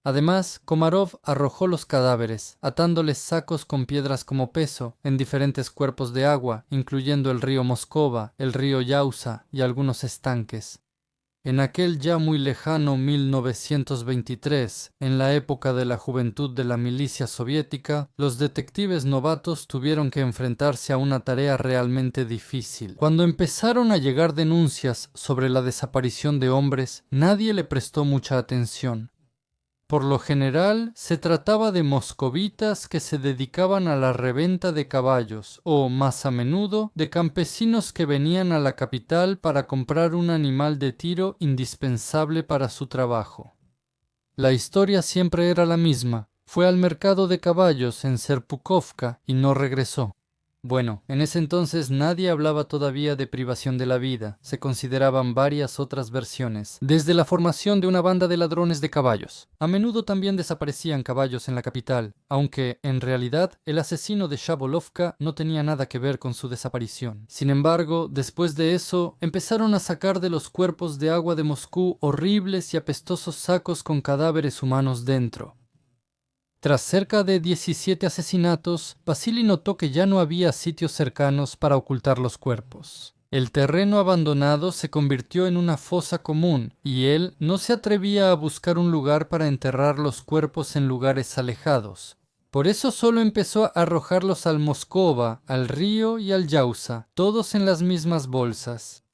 Speaker 1: Además, Komarov arrojó los cadáveres, atándoles sacos con piedras como peso, en diferentes cuerpos de agua, incluyendo el río Moskova, el río Yauza y algunos estanques. En aquel ya muy lejano 1923, en la época de la juventud de la milicia soviética, los detectives novatos tuvieron que enfrentarse a una tarea realmente difícil. Cuando empezaron a llegar denuncias sobre la desaparición de hombres, nadie le prestó mucha atención. Por lo general, se trataba de moscovitas que se dedicaban a la reventa de caballos o, más a menudo, de campesinos que venían a la capital para comprar un animal de tiro indispensable para su trabajo. La historia siempre era la misma. Fue al mercado de caballos en Serpukovka y no regresó. Bueno, en ese entonces nadie hablaba todavía de privación de la vida. Se consideraban varias otras versiones, desde la formación de una banda de ladrones de caballos. A menudo también desaparecían caballos en la capital, aunque, en realidad, el asesino de Shabolovka no tenía nada que ver con su desaparición. Sin embargo, después de eso, empezaron a sacar de los cuerpos de agua de Moscú horribles y apestosos sacos con cadáveres humanos dentro. Tras cerca de 17 asesinatos, Vasily notó que ya no había sitios cercanos para ocultar los cuerpos. El terreno abandonado se convirtió en una fosa común y él no se atrevía a buscar un lugar para enterrar los cuerpos en lugares alejados. Por eso solo empezó a arrojarlos al Moskova, al río y al Yauza, todos en las mismas bolsas.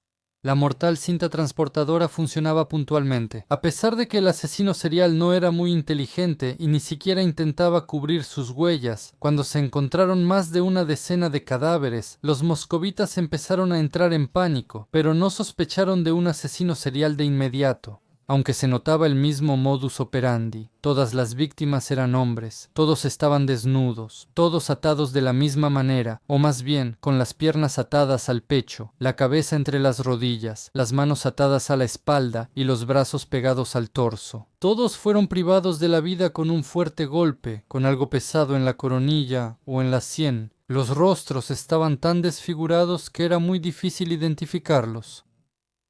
Speaker 1: La mortal cinta transportadora funcionaba puntualmente. A pesar de que el asesino serial no era muy inteligente y ni siquiera intentaba cubrir sus huellas, cuando se encontraron más de una decena de cadáveres, los moscovitas empezaron a entrar en pánico, pero no sospecharon de un asesino serial de inmediato. Aunque se notaba el mismo modus operandi, todas las víctimas eran hombres, todos estaban desnudos, todos atados de la misma manera, o más bien, con las piernas atadas al pecho, la cabeza entre las rodillas, las manos atadas a la espalda y los brazos pegados al torso. Todos fueron privados de la vida con un fuerte golpe, con algo pesado en la coronilla o en la sien. Los rostros estaban tan desfigurados que era muy difícil identificarlos.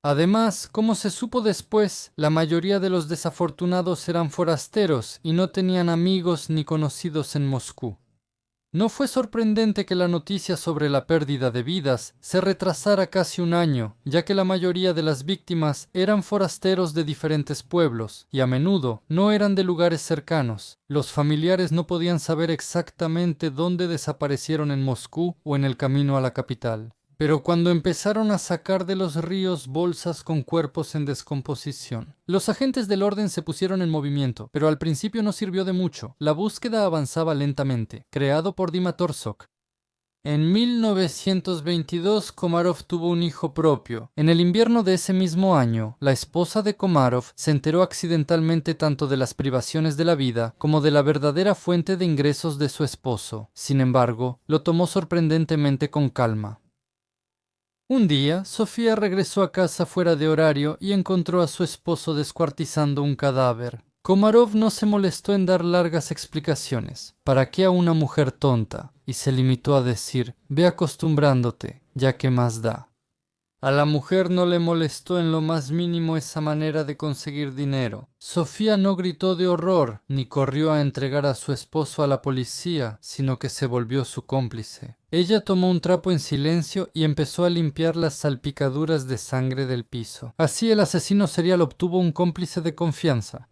Speaker 1: Además, como se supo después, la mayoría de los desafortunados eran forasteros y no tenían amigos ni conocidos en Moscú. No fue sorprendente que la noticia sobre la pérdida de vidas se retrasara casi un año, ya que la mayoría de las víctimas eran forasteros de diferentes pueblos y a menudo no eran de lugares cercanos. Los familiares no podían saber exactamente dónde desaparecieron en Moscú o en el camino a la capital. Pero cuando empezaron a sacar de los ríos bolsas con cuerpos en descomposición, los agentes del orden se pusieron en movimiento, pero al principio no sirvió de mucho. La búsqueda avanzaba lentamente, creado por Dima Torsok. En 1922, Komarov tuvo un hijo propio. En el invierno de ese mismo año, la esposa de Komarov se enteró accidentalmente tanto de las privaciones de la vida como de la verdadera fuente de ingresos de su esposo. Sin embargo, lo tomó sorprendentemente con calma. Un día, Sofía regresó a casa fuera de horario y encontró a su esposo descuartizando un cadáver. Komarov no se molestó en dar largas explicaciones. ¿Para qué a una mujer tonta? Y se limitó a decir, ve acostumbrándote, ya que más da. A la mujer no le molestó en lo más mínimo esa manera de conseguir dinero. Sofía no gritó de horror, ni corrió a entregar a su esposo a la policía, sino que se volvió su cómplice. Ella tomó un trapo en silencio y empezó a limpiar las salpicaduras de sangre del piso. Así el asesino serial obtuvo un cómplice de confianza.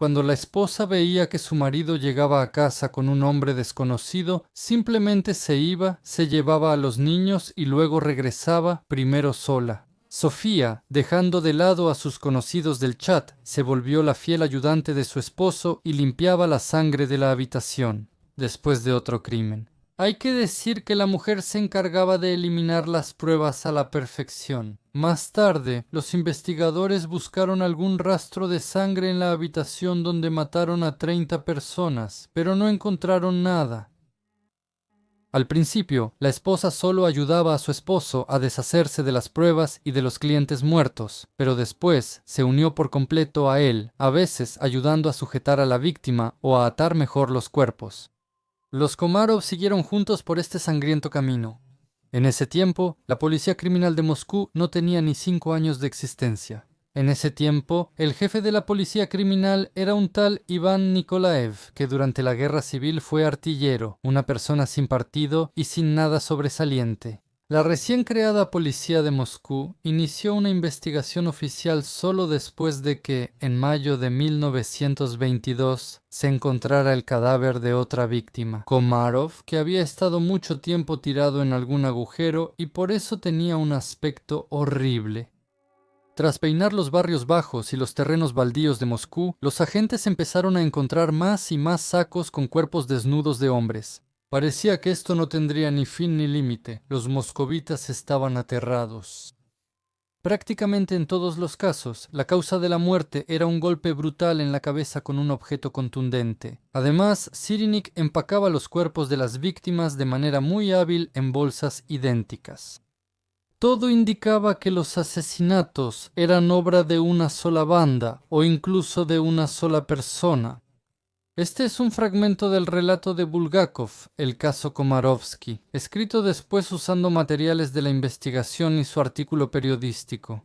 Speaker 1: Cuando la esposa veía que su marido llegaba a casa con un hombre desconocido, simplemente se iba, se llevaba a los niños y luego regresaba, primero sola. Sofía, dejando de lado a sus conocidos del chat, se volvió la fiel ayudante de su esposo y limpiaba la sangre de la habitación, después de otro crimen. Hay que decir que la mujer se encargaba de eliminar las pruebas a la perfección. Más tarde, los investigadores buscaron algún rastro de sangre en la habitación donde mataron a 30 personas, pero no encontraron nada. Al principio, la esposa solo ayudaba a su esposo a deshacerse de las pruebas y de los clientes muertos, pero después se unió por completo a él, a veces ayudando a sujetar a la víctima o a atar mejor los cuerpos. Los Komarov siguieron juntos por este sangriento camino. En ese tiempo, la policía criminal de Moscú no tenía ni 5 años de existencia. En ese tiempo, el jefe de la policía criminal era un tal Iván Nikolaev, que durante la guerra civil fue artillero, una persona sin partido y sin nada sobresaliente. La recién creada policía de Moscú inició una investigación oficial solo después de que, en mayo de 1922, se encontrara el cadáver de otra víctima, Komarov, que había estado mucho tiempo tirado en algún agujero y por eso tenía un aspecto horrible. Tras peinar los barrios bajos y los terrenos baldíos de Moscú, los agentes empezaron a encontrar más y más sacos con cuerpos desnudos de hombres. Parecía que esto no tendría ni fin ni límite. Los moscovitas estaban aterrados. Prácticamente en todos los casos, la causa de la muerte era un golpe brutal en la cabeza con un objeto contundente. Además, Cyrinic empacaba los cuerpos de las víctimas de manera muy hábil en bolsas idénticas. Todo indicaba que los asesinatos eran obra de una sola banda o incluso de una sola persona. Este es un fragmento del relato de Bulgakov, el caso Komarovsky, escrito después usando materiales de la investigación y su artículo periodístico.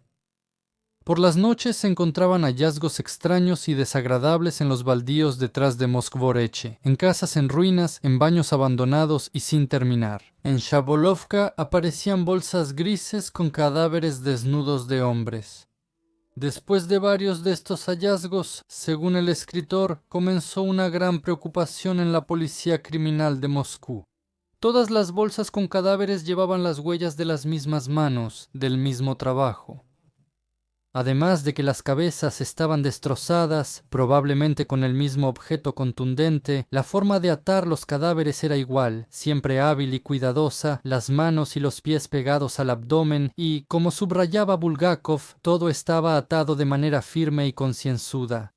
Speaker 1: Por las noches se encontraban hallazgos extraños y desagradables en los baldíos detrás de Moskvoreche, en casas en ruinas, en baños abandonados y sin terminar. En Shabolovka aparecían bolsas grises con cadáveres desnudos de hombres. Después de varios de estos hallazgos, según el escritor, comenzó una gran preocupación en la policía criminal de Moscú. Todas las bolsas con cadáveres llevaban las huellas de las mismas manos, del mismo trabajo. Además de que las cabezas estaban destrozadas, probablemente con el mismo objeto contundente, la forma de atar los cadáveres era igual, siempre hábil y cuidadosa, las manos y los pies pegados al abdomen y, como subrayaba Bulgakov, todo estaba atado de manera firme y concienzuda.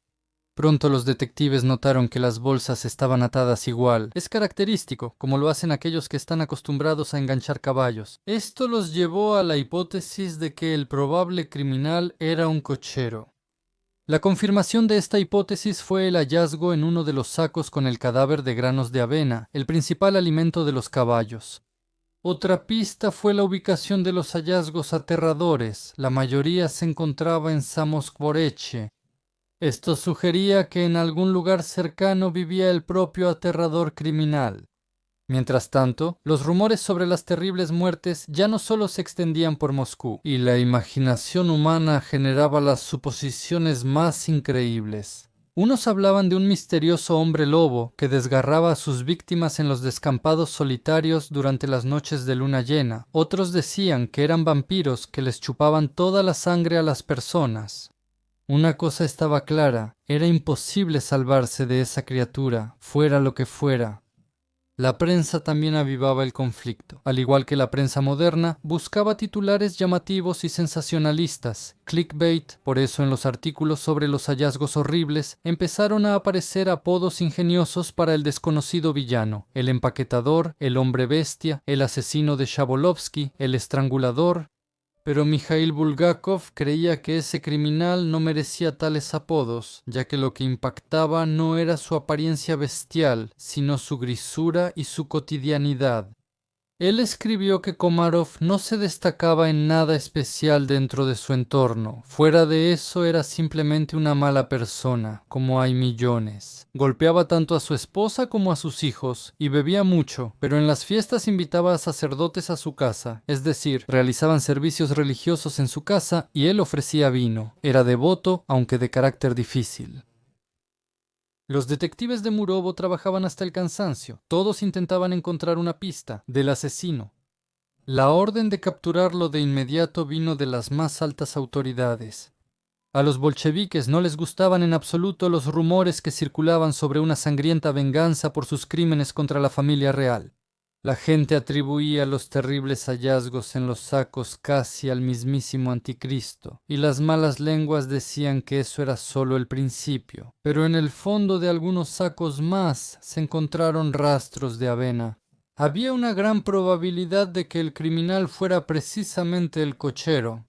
Speaker 1: Pronto los detectives notaron que las bolsas estaban atadas igual. Es característico, como lo hacen aquellos que están acostumbrados a enganchar caballos. Esto los llevó a la hipótesis de que el probable criminal era un cochero. La confirmación de esta hipótesis fue el hallazgo en uno de los sacos con el cadáver de granos de avena, el principal alimento de los caballos. Otra pista fue la ubicación de los hallazgos aterradores. La mayoría se encontraba en Samoskvoreche. Esto sugería que en algún lugar cercano vivía el propio aterrador criminal. Mientras tanto, los rumores sobre las terribles muertes ya no solo se extendían por Moscú, y la imaginación humana generaba las suposiciones más increíbles. Unos hablaban de un misterioso hombre lobo que desgarraba a sus víctimas en los descampados solitarios durante las noches de luna llena. Otros decían que eran vampiros que les chupaban toda la sangre a las personas. Una cosa estaba clara, era imposible salvarse de esa criatura, fuera lo que fuera. La prensa también avivaba el conflicto. Al igual que la prensa moderna, buscaba titulares llamativos y sensacionalistas, clickbait. Por eso en los artículos sobre los hallazgos horribles empezaron a aparecer apodos ingeniosos para el desconocido villano: el empaquetador, el hombre bestia, el asesino de Shabolovsky, el estrangulador. Pero Mikhail Bulgakov creía que ese criminal no merecía tales apodos, ya que lo que impactaba no era su apariencia bestial, sino su grisura y su cotidianidad. Él escribió que Komarov no se destacaba en nada especial dentro de su entorno. Fuera de eso era simplemente una mala persona, como hay millones. Golpeaba tanto a su esposa como a sus hijos, y bebía mucho, pero en las fiestas invitaba a sacerdotes a su casa, es decir, realizaban servicios religiosos en su casa y él ofrecía vino. Era devoto, aunque de carácter difícil. Los detectives de Murovo trabajaban hasta el cansancio. Todos intentaban encontrar una pista del asesino. La orden de capturarlo de inmediato vino de las más altas autoridades. A los bolcheviques no les gustaban en absoluto los rumores que circulaban sobre una sangrienta venganza por sus crímenes contra la familia real. La gente atribuía los terribles hallazgos en los sacos casi al mismísimo Anticristo, y las malas lenguas decían que eso era solo el principio. Pero en el fondo de algunos sacos más se encontraron rastros de avena. Había una gran probabilidad de que el criminal fuera precisamente el cochero.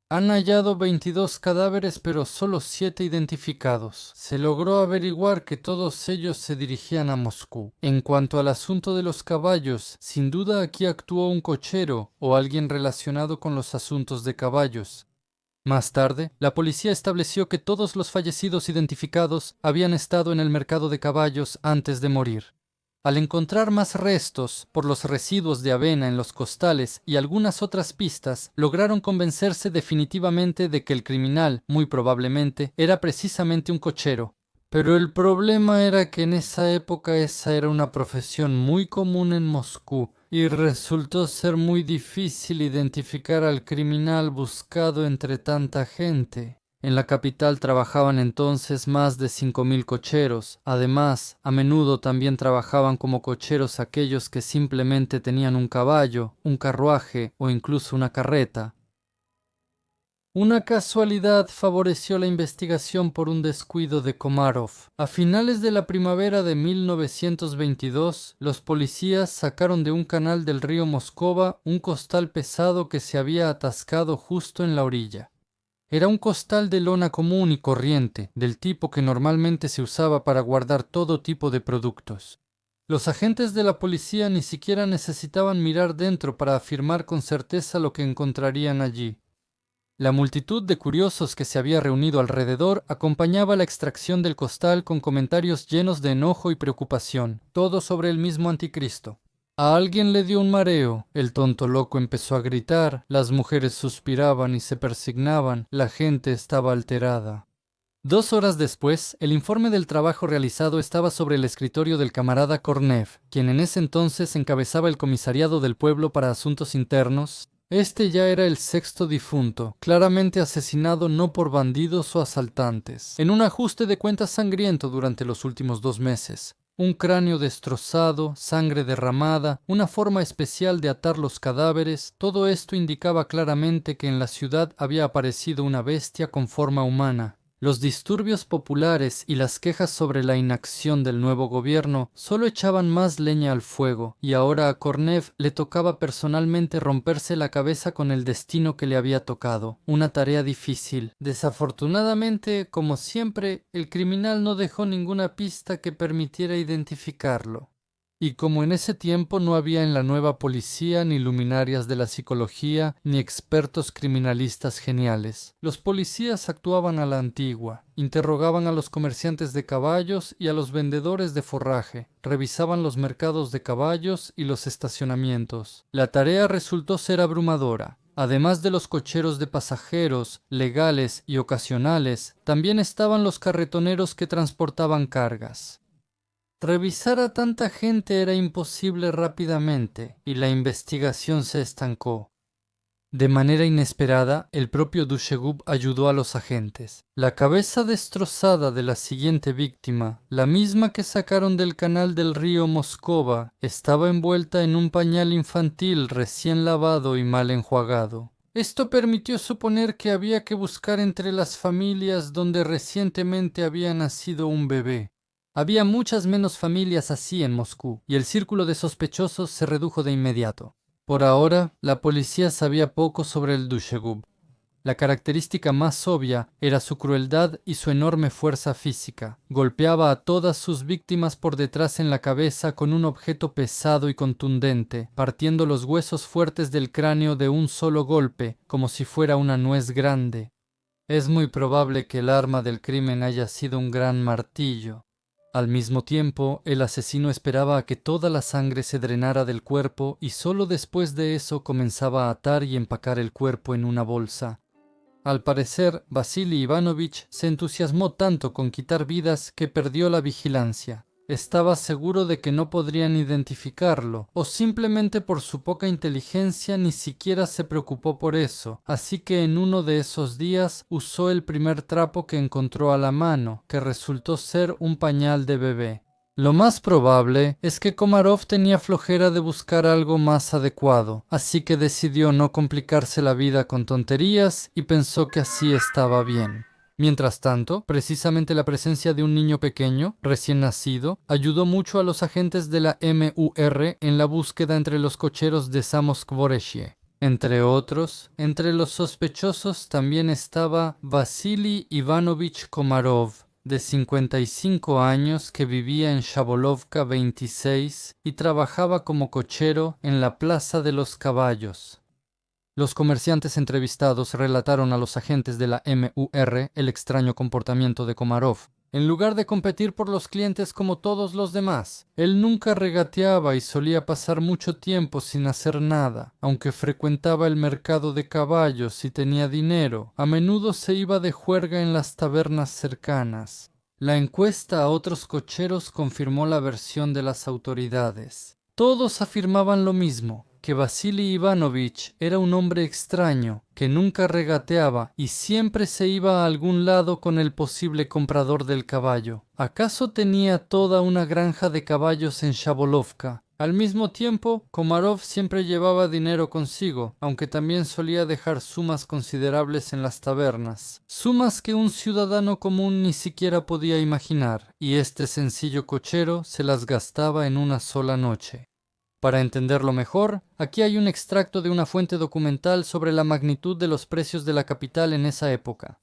Speaker 1: Han hallado 22 cadáveres, pero solo 7 identificados. Se logró averiguar que todos ellos se dirigían a Moscú. En cuanto al asunto de los caballos, sin duda aquí actuó un cochero o alguien relacionado con los asuntos de caballos. Más tarde, la policía estableció que todos los fallecidos identificados habían estado en el mercado de caballos antes de morir. Al encontrar más restos por los residuos de avena en los costales y algunas otras pistas, lograron convencerse definitivamente de que el criminal, muy probablemente, era precisamente un cochero. Pero el problema era que en esa época esa era una profesión muy común en Moscú y resultó ser muy difícil identificar al criminal buscado entre tanta gente. En la capital trabajaban entonces más de 5.000 cocheros. Además, a menudo también trabajaban como cocheros aquellos que simplemente tenían un caballo, un carruaje o incluso una carreta. Una casualidad favoreció la investigación por un descuido de Komarov. A finales de la primavera de 1922, los policías sacaron de un canal del río Moscova un costal pesado que se había atascado justo en la orilla. Era un costal de lona común y corriente, del tipo que normalmente se usaba para guardar todo tipo de productos. Los agentes de la policía ni siquiera necesitaban mirar dentro para afirmar con certeza lo que encontrarían allí. La multitud de curiosos que se había reunido alrededor acompañaba la extracción del costal con comentarios llenos de enojo y preocupación, todo sobre el mismo Anticristo. A alguien le dio un mareo, el tonto loco empezó a gritar, las mujeres suspiraban y se persignaban, la gente estaba alterada. 2 horas después, el informe del trabajo realizado estaba sobre el escritorio del camarada Kornev, quien en ese entonces encabezaba el comisariado del pueblo para asuntos internos. Este ya era el 6º difunto, claramente asesinado no por bandidos o asaltantes, en un ajuste de cuentas sangriento durante los últimos 2 meses. Un cráneo destrozado, sangre derramada, una forma especial de atar los cadáveres, todo esto indicaba claramente que en la ciudad había aparecido una bestia con forma humana. Los disturbios populares y las quejas sobre la inacción del nuevo gobierno solo echaban más leña al fuego, y ahora a Kornev le tocaba personalmente romperse la cabeza con el destino que le había tocado, una tarea difícil. Desafortunadamente, como siempre, el criminal no dejó ninguna pista que permitiera identificarlo. Y como en ese tiempo no había en la nueva policía ni luminarias de la psicología ni expertos criminalistas geniales, los policías actuaban a la antigua, interrogaban a los comerciantes de caballos y a los vendedores de forraje, revisaban los mercados de caballos y los estacionamientos. La tarea resultó ser abrumadora. Además de los cocheros de pasajeros, legales y ocasionales, también estaban los carretoneros que transportaban cargas. Revisar a tanta gente era imposible rápidamente y la investigación se estancó. De manera inesperada, el propio Dushegub ayudó a los agentes. La cabeza destrozada de la siguiente víctima, la misma que sacaron del canal del río Moscova, estaba envuelta en un pañal infantil recién lavado y mal enjuagado. Esto permitió suponer que había que buscar entre las familias donde recientemente había nacido un bebé. Había muchas menos familias así en Moscú, y el círculo de sospechosos se redujo de inmediato. Por ahora, la policía sabía poco sobre el Dushegub. La característica más obvia era su crueldad y su enorme fuerza física. Golpeaba a todas sus víctimas por detrás en la cabeza con un objeto pesado y contundente, partiendo los huesos fuertes del cráneo de un solo golpe, como si fuera una nuez grande. Es muy probable que el arma del crimen haya sido un gran martillo. Al mismo tiempo, el asesino esperaba a que toda la sangre se drenara del cuerpo y solo después de eso comenzaba a atar y empacar el cuerpo en una bolsa. Al parecer, Vasily Ivanovich se entusiasmó tanto con quitar vidas que perdió la vigilancia. Estaba seguro de que no podrían identificarlo, o simplemente por su poca inteligencia ni siquiera se preocupó por eso, así que en uno de esos días usó el primer trapo que encontró a la mano, que resultó ser un pañal de bebé. Lo más probable es que Komarov tenía flojera de buscar algo más adecuado, así que decidió no complicarse la vida con tonterías y pensó que así estaba bien. Mientras tanto, precisamente la presencia de un niño pequeño, recién nacido, ayudó mucho a los agentes de la MUR en la búsqueda entre los cocheros de Samoskvorechye. Entre otros, entre los sospechosos también estaba Vasily Ivanovich Komarov, de 55 años, que vivía en Shabolovka 26 y trabajaba como cochero en la Plaza de los Caballos. Los comerciantes entrevistados relataron a los agentes de la MUR el extraño comportamiento de Komarov. En lugar de competir por los clientes como todos los demás, él nunca regateaba y solía pasar mucho tiempo sin hacer nada. Aunque frecuentaba el mercado de caballos y tenía dinero, a menudo se iba de juerga en las tabernas cercanas. La encuesta a otros cocheros confirmó la versión de las autoridades. Todos afirmaban lo mismo, que Vasily Ivanovich era un hombre extraño, que nunca regateaba y siempre se iba a algún lado con el posible comprador del caballo. ¿Acaso tenía toda una granja de caballos en Shabolovka? Al mismo tiempo, Komarov siempre llevaba dinero consigo, aunque también solía dejar sumas considerables en las tabernas. Sumas que un ciudadano común ni siquiera podía imaginar, y este sencillo cochero se las gastaba en una sola noche. Para entenderlo mejor, aquí hay un extracto de una fuente documental sobre la magnitud de los precios de la capital en esa época.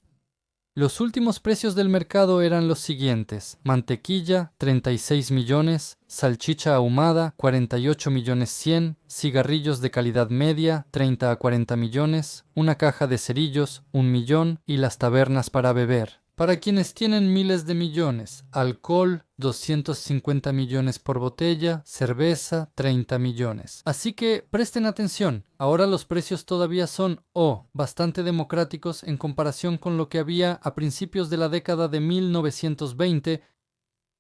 Speaker 1: Los últimos precios del mercado eran los siguientes: mantequilla, 36 millones, salchicha ahumada, 48 millones 100, cigarrillos de calidad media, 30 a 40 millones, una caja de cerillos, 1 millón, y las tabernas para beber. Para quienes tienen miles de millones, alcohol, 250 millones por botella, cerveza, 30 millones. Así que presten atención, ahora los precios todavía son, bastante democráticos en comparación con lo que había a principios de la década de 1920,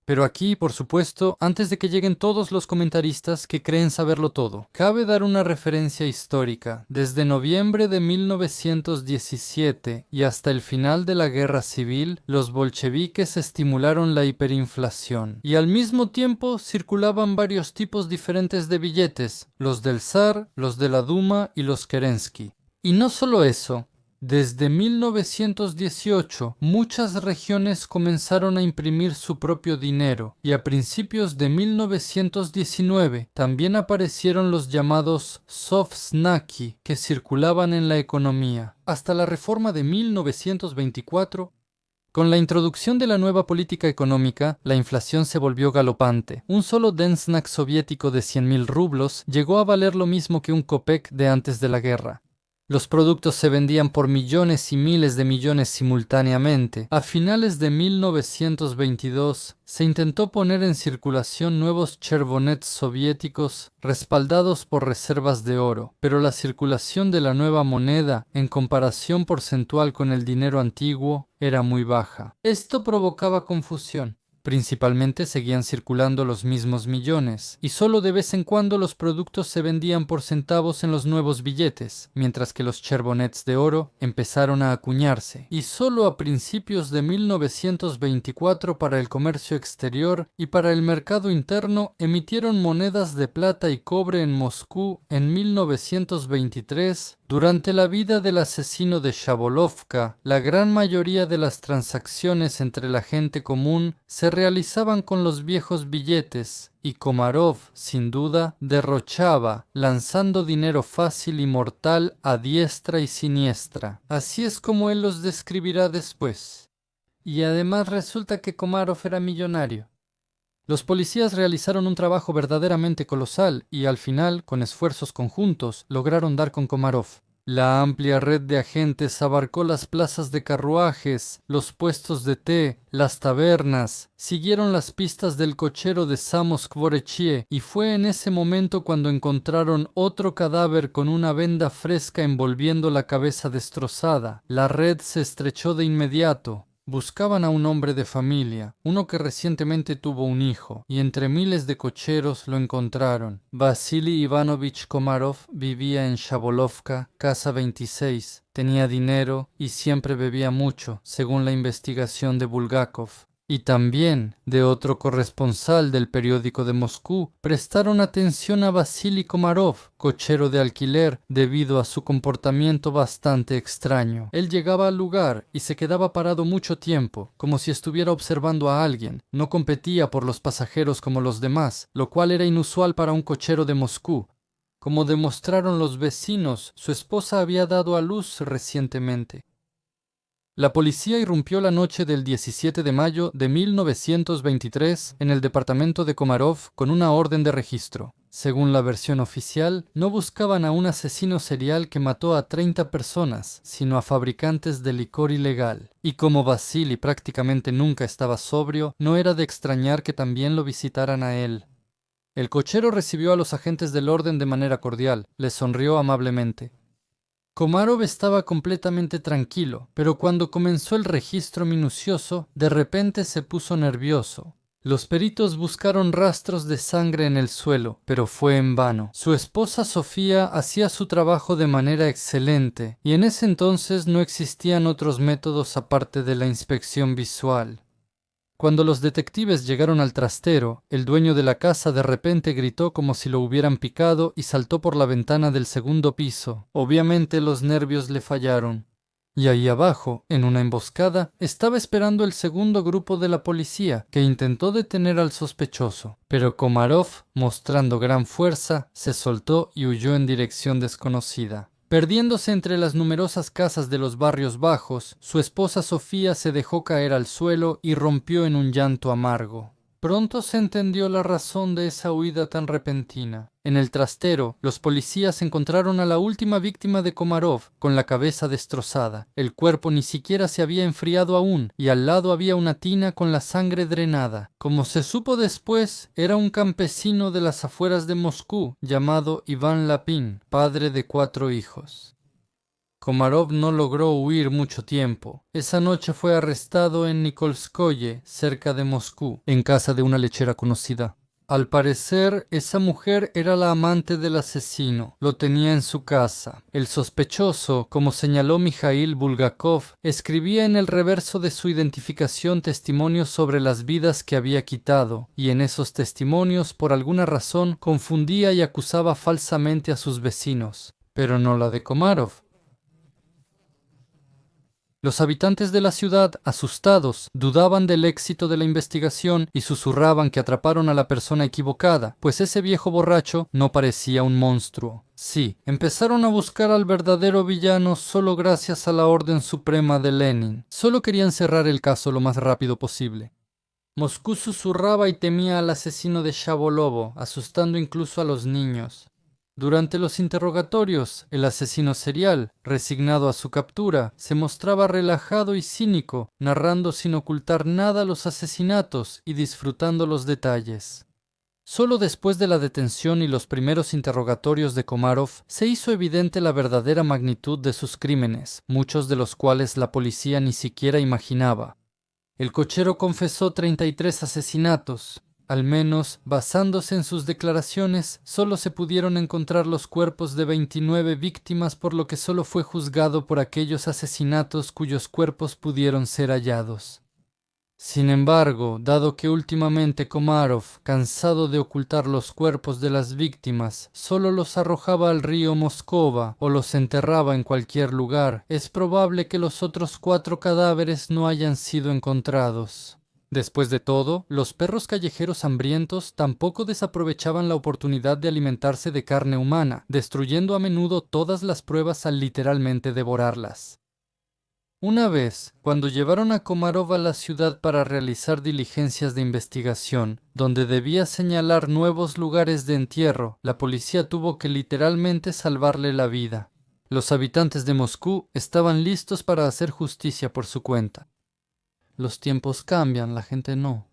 Speaker 1: pero aquí, por supuesto, antes de que lleguen todos los comentaristas que creen saberlo todo, cabe dar una referencia histórica. Desde noviembre de 1917 y hasta el final de la Guerra Civil, los bolcheviques estimularon la hiperinflación, y al mismo tiempo circulaban varios tipos diferentes de billetes, los del zar, los de la Duma y los Kerensky. Y no solo eso. Desde 1918, muchas regiones comenzaron a imprimir su propio dinero, y a principios de 1919 también aparecieron los llamados sovsnaki, que circulaban en la economía. Hasta la reforma de 1924, con la introducción de la nueva política económica, la inflación se volvió galopante. Un solo densnak soviético de 100.000 rublos llegó a valer lo mismo que un kopek de antes de la guerra. Los productos se vendían por millones y miles de millones simultáneamente. A finales de 1922 se intentó poner en circulación nuevos chervonets soviéticos respaldados por reservas de oro, pero la circulación de la nueva moneda, en comparación porcentual con el dinero antiguo, era muy baja. Esto provocaba confusión. Principalmente seguían circulando los mismos millones, y solo de vez en cuando los productos se vendían por centavos en los nuevos billetes, mientras que los chervonets de oro empezaron a acuñarse, y solo a principios de 1924 para el comercio exterior y para el mercado interno emitieron monedas de plata y cobre en Moscú en 1923. Durante la vida del asesino de Shabolovka, la gran mayoría de las transacciones entre la gente común se realizaban con los viejos billetes, y Komarov, sin duda, derrochaba, lanzando dinero fácil y mortal a diestra y siniestra. Así es como él los describirá después. Y además resulta que Komarov era millonario. Los policías realizaron un trabajo verdaderamente colosal y al final, con esfuerzos conjuntos, lograron dar con Komarov. La amplia red de agentes abarcó las plazas de carruajes, los puestos de té, las tabernas, siguieron las pistas del cochero de Samoskvorechye y fue en ese momento cuando encontraron otro cadáver con una venda fresca envolviendo la cabeza destrozada. La red se estrechó de inmediato. Buscaban a un hombre de familia, uno que recientemente tuvo un hijo, y entre miles de cocheros lo encontraron. Vasily Ivanovich Komarov vivía en Shabolovka, casa 26, tenía dinero y siempre bebía mucho, según la investigación de Bulgakov. y también de otro corresponsal del periódico de Moscú, prestaron atención a Vasily Komarov, cochero de alquiler, debido a su comportamiento bastante extraño. Él llegaba al lugar y se quedaba parado mucho tiempo, como si estuviera observando a alguien. No competía por los pasajeros como los demás, lo cual era inusual para un cochero de Moscú. Como demostraron los vecinos, su esposa había dado a luz recientemente. La policía irrumpió la noche del 17 de mayo de 1923 en el departamento de Komarov con una orden de registro. Según la versión oficial, no buscaban a un asesino serial que mató a 30 personas, sino a fabricantes de licor ilegal. Y como Vasily prácticamente nunca estaba sobrio, no era de extrañar que también lo visitaran a él. El cochero recibió a los agentes del orden de manera cordial, les sonrió amablemente. Komarov estaba completamente tranquilo, pero cuando comenzó el registro minucioso, de repente se puso nervioso. Los peritos buscaron rastros de sangre en el suelo, pero fue en vano. Su esposa Sofía hacía su trabajo de manera excelente, y en ese entonces no existían otros métodos aparte de la inspección visual. Cuando los detectives llegaron al trastero, el dueño de la casa de repente gritó como si lo hubieran picado y saltó por la ventana del segundo piso. Obviamente los nervios le fallaron. Y ahí abajo, en una emboscada, estaba esperando el segundo grupo de la policía, que intentó detener al sospechoso. Pero Komarov, mostrando gran fuerza, se soltó y huyó en dirección desconocida. Perdiéndose entre las numerosas casas de los barrios bajos, su esposa Sofía se dejó caer al suelo y rompió en un llanto amargo. Pronto se entendió la razón de esa huida tan repentina. En el trastero, los policías encontraron a la última víctima de Komarov, con la cabeza destrozada. El cuerpo ni siquiera se había enfriado aún, y al lado había una tina con la sangre drenada. Como se supo después, era un campesino de las afueras de Moscú, llamado Iván Lapin, padre de 4 hijos. Komarov no logró huir mucho tiempo. Esa noche fue arrestado en Nikolskoye, cerca de Moscú, en casa de una lechera conocida. Al parecer, esa mujer era la amante del asesino. Lo tenía en su casa. El sospechoso, como señaló Mikhail Bulgakov, escribía en el reverso de su identificación testimonios sobre las vidas que había quitado, y en esos testimonios, por alguna razón, confundía y acusaba falsamente a sus vecinos, pero no la de Komarov. Los habitantes de la ciudad, asustados, dudaban del éxito de la investigación y susurraban que atraparon a la persona equivocada, pues ese viejo borracho no parecía un monstruo. Sí, empezaron a buscar al verdadero villano solo gracias a la orden suprema de Lenin. Solo querían cerrar el caso lo más rápido posible. Moscú susurraba y temía al asesino de Shabolovo, asustando incluso a los niños. Durante los interrogatorios, el asesino serial, resignado a su captura, se mostraba relajado y cínico, narrando sin ocultar nada los asesinatos y disfrutando los detalles. Solo después de la detención y los primeros interrogatorios de Komarov, se hizo evidente la verdadera magnitud de sus crímenes, muchos de los cuales la policía ni siquiera imaginaba. El cochero confesó 33 asesinatos. Al menos, basándose en sus declaraciones, solo se pudieron encontrar los cuerpos de 29 víctimas, por lo que solo fue juzgado por aquellos asesinatos cuyos cuerpos pudieron ser hallados. Sin embargo, dado que últimamente Komarov, cansado de ocultar los cuerpos de las víctimas, solo los arrojaba al río Moscova o los enterraba en cualquier lugar, es probable que los otros 4 cadáveres no hayan sido encontrados. Después de todo, los perros callejeros hambrientos tampoco desaprovechaban la oportunidad de alimentarse de carne humana, destruyendo a menudo todas las pruebas al literalmente devorarlas. Una vez, cuando llevaron a Komarov a la ciudad para realizar diligencias de investigación, donde debía señalar nuevos lugares de entierro, la policía tuvo que literalmente salvarle la vida. Los habitantes de Moscú estaban listos para hacer justicia por su cuenta. Los tiempos cambian, la gente no.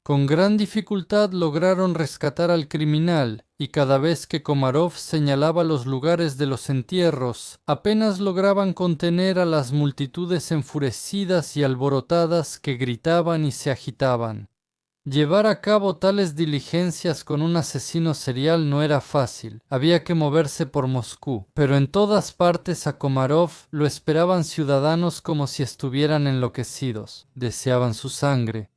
Speaker 1: Con gran dificultad lograron rescatar al criminal, y cada vez que Komarov señalaba los lugares de los entierros, apenas lograban contener a las multitudes enfurecidas y alborotadas que gritaban y se agitaban. Llevar a cabo tales diligencias con un asesino serial no era fácil, había que moverse por Moscú, pero en todas partes a Komarov lo esperaban ciudadanos como si estuvieran enloquecidos, deseaban su sangre.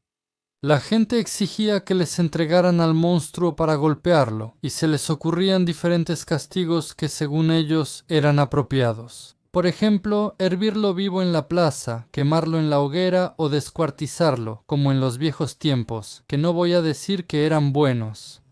Speaker 1: La gente exigía que les entregaran al monstruo para golpearlo, y se les ocurrían diferentes castigos que según ellos eran apropiados. Por ejemplo, hervirlo vivo en la plaza, quemarlo en la hoguera o descuartizarlo, como en los viejos tiempos, que no voy a decir que eran buenos.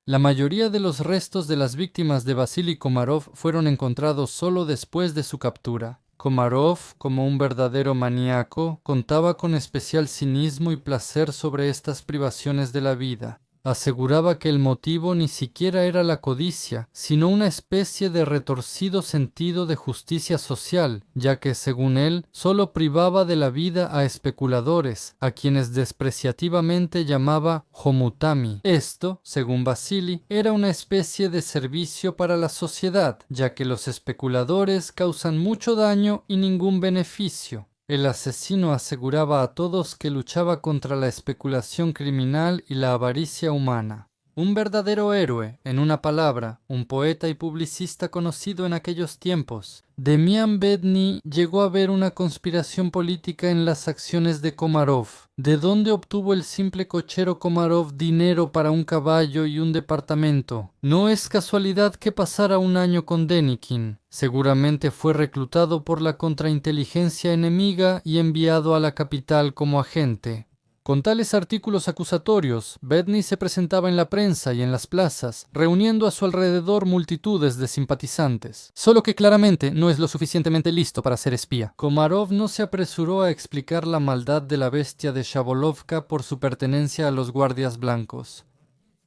Speaker 1: La mayoría de los restos de las víctimas de Vasily Komarov fueron encontrados solo después de su captura. Komarov, como un verdadero maníaco, contaba con especial cinismo y placer sobre estas privaciones de la vida. Aseguraba que el motivo ni siquiera era la codicia, sino una especie de retorcido sentido de justicia social, ya que, según él, solo privaba de la vida a especuladores, a quienes despreciativamente llamaba homutami. Esto, según Vasily, era una especie de servicio para la sociedad, ya que los especuladores causan mucho daño y ningún beneficio. El asesino aseguraba a todos que luchaba contra la especulación criminal y la avaricia humana. Un verdadero héroe, en una palabra, un poeta y publicista conocido en aquellos tiempos. Demian Bedny llegó a ver una conspiración política en las acciones de Komarov. ¿De dónde obtuvo el simple cochero Komarov dinero para un caballo y un departamento? No es casualidad que pasara un año con Denikin. Seguramente fue reclutado por la contrainteligencia enemiga y enviado a la capital como agente. Con tales artículos acusatorios, Bedny se presentaba en la prensa y en las plazas, reuniendo a su alrededor multitudes de simpatizantes. Solo que claramente no es lo suficientemente listo para ser espía. Komarov no se apresuró a explicar la maldad de la bestia de Shabolovka por su pertenencia a los guardias blancos.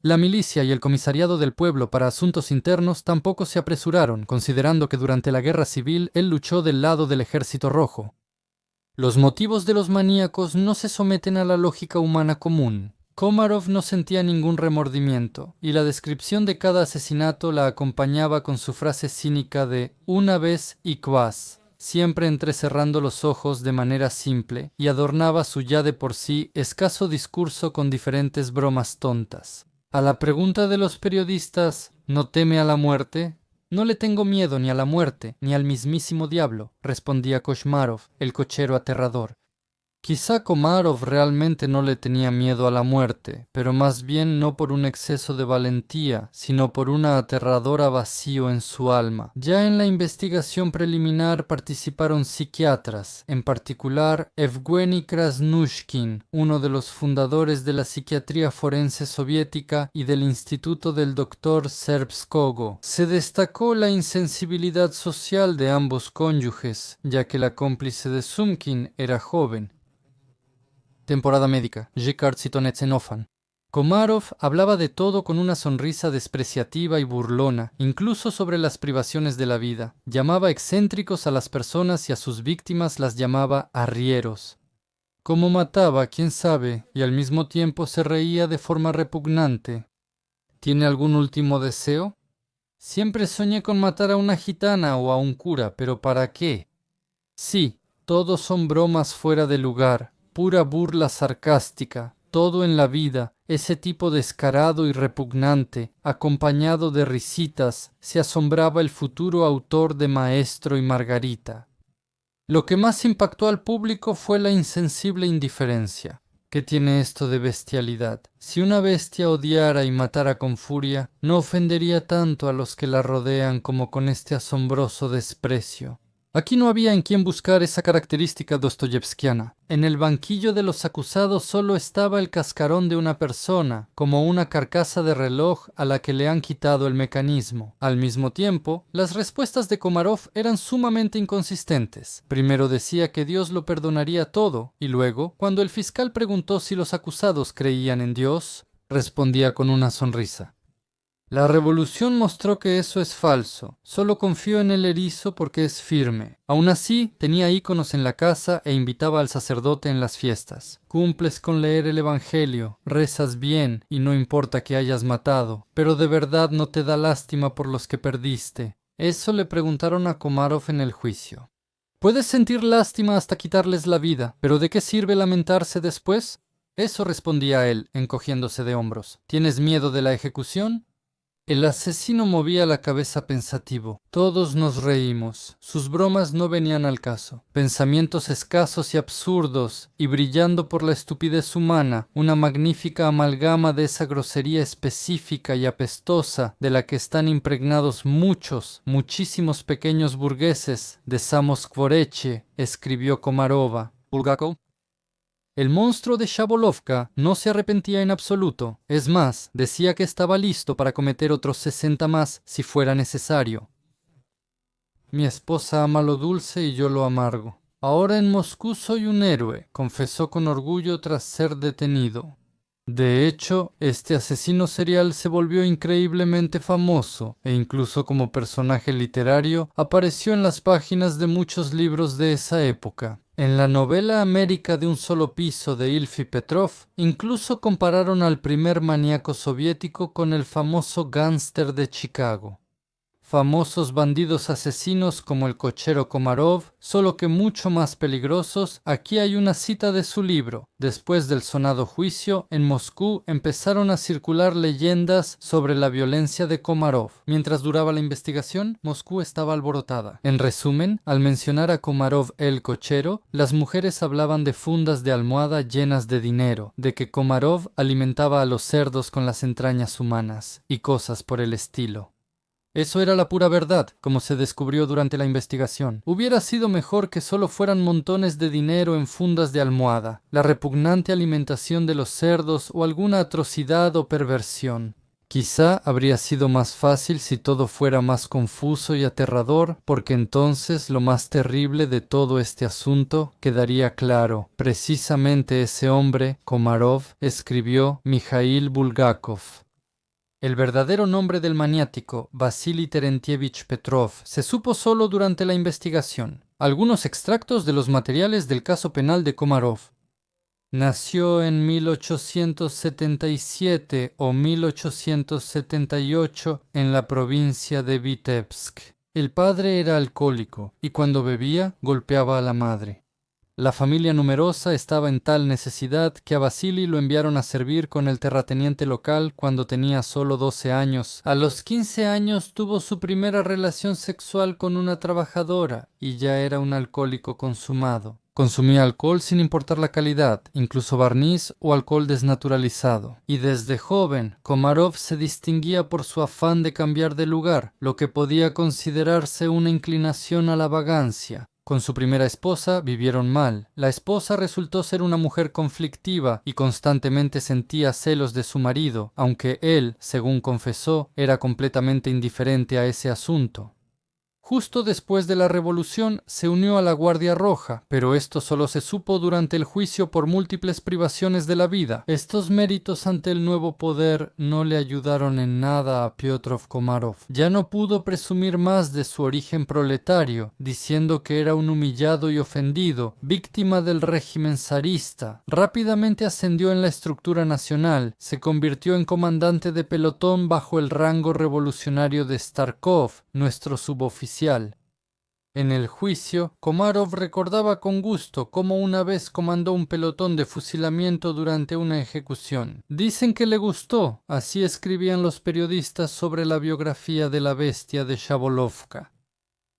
Speaker 1: La milicia y el comisariado del pueblo para asuntos internos tampoco se apresuraron, considerando que durante la guerra civil él luchó del lado del ejército rojo. Los motivos de los maníacos no se someten a la lógica humana común. Komarov no sentía ningún remordimiento, y la descripción de cada asesinato la acompañaba con su frase cínica de «una vez y quas», siempre entrecerrando los ojos de manera simple, y adornaba su ya de por sí escaso discurso con diferentes bromas tontas. A la pregunta de los periodistas «¿no teme a la muerte?», «No le tengo miedo ni a la muerte, ni al mismísimo diablo», respondía Koshmarov, el cochero aterrador. Quizá Komarov realmente no le tenía miedo a la muerte, pero más bien no por un exceso de valentía, sino por una aterradora vacío en su alma. Ya en la investigación preliminar participaron psiquiatras, en particular Evgeny Krasnushkin, uno de los fundadores de la psiquiatría forense soviética y del instituto del Dr. Serbskogo. Se destacó la insensibilidad social de ambos cónyuges, ya que la cómplice de Sumkin era joven. Temporada médica. Jikard Sitonetsenofan. Komarov hablaba de todo con una sonrisa despreciativa y burlona, incluso sobre las privaciones de la vida. Llamaba excéntricos a las personas y a sus víctimas las llamaba arrieros. Cómo mataba, quién sabe, y al mismo tiempo se reía de forma repugnante. ¿Tiene algún último deseo? Siempre soñé con matar a una gitana o a un cura, pero ¿para qué? Sí, todos son bromas fuera de lugar. Pura burla sarcástica, todo en la vida, ese tipo descarado y repugnante, acompañado de risitas, se asombraba el futuro autor de Maestro y Margarita. Lo que más impactó al público fue la insensible indiferencia. ¿Qué tiene esto de bestialidad? Si una bestia odiara y matara con furia, no ofendería tanto a los que la rodean como con este asombroso desprecio. Aquí no había en quién buscar esa característica dostoyevskiana. En el banquillo de los acusados solo estaba el cascarón de una persona, como una carcasa de reloj a la que le han quitado el mecanismo. Al mismo tiempo, las respuestas de Komarov eran sumamente inconsistentes. Primero decía que Dios lo perdonaría todo, y luego, cuando el fiscal preguntó si los acusados creían en Dios, respondía con una sonrisa. La revolución mostró que eso es falso. Solo confío en el erizo porque es firme. Aún así, tenía íconos en la casa e invitaba al sacerdote en las fiestas. Cumples con leer el evangelio, rezas bien y no importa que hayas matado, pero de verdad no te da lástima por los que perdiste. Eso le preguntaron a Komarov en el juicio. Puedes sentir lástima hasta quitarles la vida, pero ¿de qué sirve lamentarse después? Eso respondía él, encogiéndose de hombros. ¿Tienes miedo de la ejecución? El asesino movía la cabeza pensativo. Todos nos reímos. Sus bromas no venían al caso. Pensamientos escasos y absurdos, y brillando por la estupidez humana, una magnífica amalgama de esa grosería específica y apestosa de la que están impregnados muchísimos pequeños burgueses de Samoskvoreche, escribió Komarova. Bulgakov. El monstruo de Shabolovka no se arrepentía en absoluto. Es más, decía que estaba listo para cometer otros 60 más si fuera necesario. Mi esposa ama lo dulce y yo lo amargo. Ahora en Moscú soy un héroe, confesó con orgullo tras ser detenido. De hecho, este asesino serial se volvió increíblemente famoso e incluso como personaje literario apareció en las páginas de muchos libros de esa época. En la novela América de un solo piso de Ilfi Petrov, incluso compararon al primer maníaco soviético con el famoso gánster de Chicago. Famosos bandidos asesinos como el cochero Komarov, solo que mucho más peligrosos. Aquí hay una cita de su libro. Después del sonado juicio, en Moscú empezaron a circular leyendas sobre la violencia de Komarov. Mientras duraba la investigación, Moscú estaba alborotada. En resumen, al mencionar a Komarov el cochero, las mujeres hablaban de fundas de almohada llenas de dinero, de que Komarov alimentaba a los cerdos con las entrañas humanas, y cosas por el estilo. Eso era la pura verdad, como se descubrió durante la investigación. Hubiera sido mejor que solo fueran montones de dinero en fundas de almohada, la repugnante alimentación de los cerdos o alguna atrocidad o perversión. Quizá habría sido más fácil si todo fuera más confuso y aterrador, porque entonces lo más terrible de todo este asunto quedaría claro. Precisamente ese hombre, Komarov, escribió Mikhail Bulgakov. El verdadero nombre del maniático, Vasily Terentievich Petrov, se supo solo durante la investigación. Algunos extractos de los materiales del caso penal de Komarov. Nació en 1877 o 1878 en la provincia de Vitebsk. El padre era alcohólico y cuando bebía golpeaba a la madre. La familia numerosa estaba en tal necesidad que a Vasily lo enviaron a servir con el terrateniente local cuando tenía solo 12 años. A los 15 años tuvo su primera relación sexual con una trabajadora y ya era un alcohólico consumado. Consumía alcohol sin importar la calidad, incluso barniz o alcohol desnaturalizado. Y desde joven, Komarov se distinguía por su afán de cambiar de lugar, lo que podía considerarse una inclinación a la vagancia. Con su primera esposa vivieron mal. La esposa resultó ser una mujer conflictiva y constantemente sentía celos de su marido, aunque él, según confesó, era completamente indiferente a ese asunto. Justo después de la revolución se unió a la Guardia Roja, pero esto solo se supo durante el juicio por múltiples privaciones de la vida. Estos méritos ante el nuevo poder no le ayudaron en nada a Piotr Komarov. Ya no pudo presumir más de su origen proletario, diciendo que era un humillado y ofendido, víctima del régimen zarista. Rápidamente ascendió en la estructura nacional, se convirtió en comandante de pelotón bajo el rango revolucionario de Starkov, nuestro suboficial. En el juicio, Komarov recordaba con gusto cómo una vez comandó un pelotón de fusilamiento durante una ejecución. Dicen que le gustó, así escribían los periodistas sobre la biografía de la bestia de Shabolovka.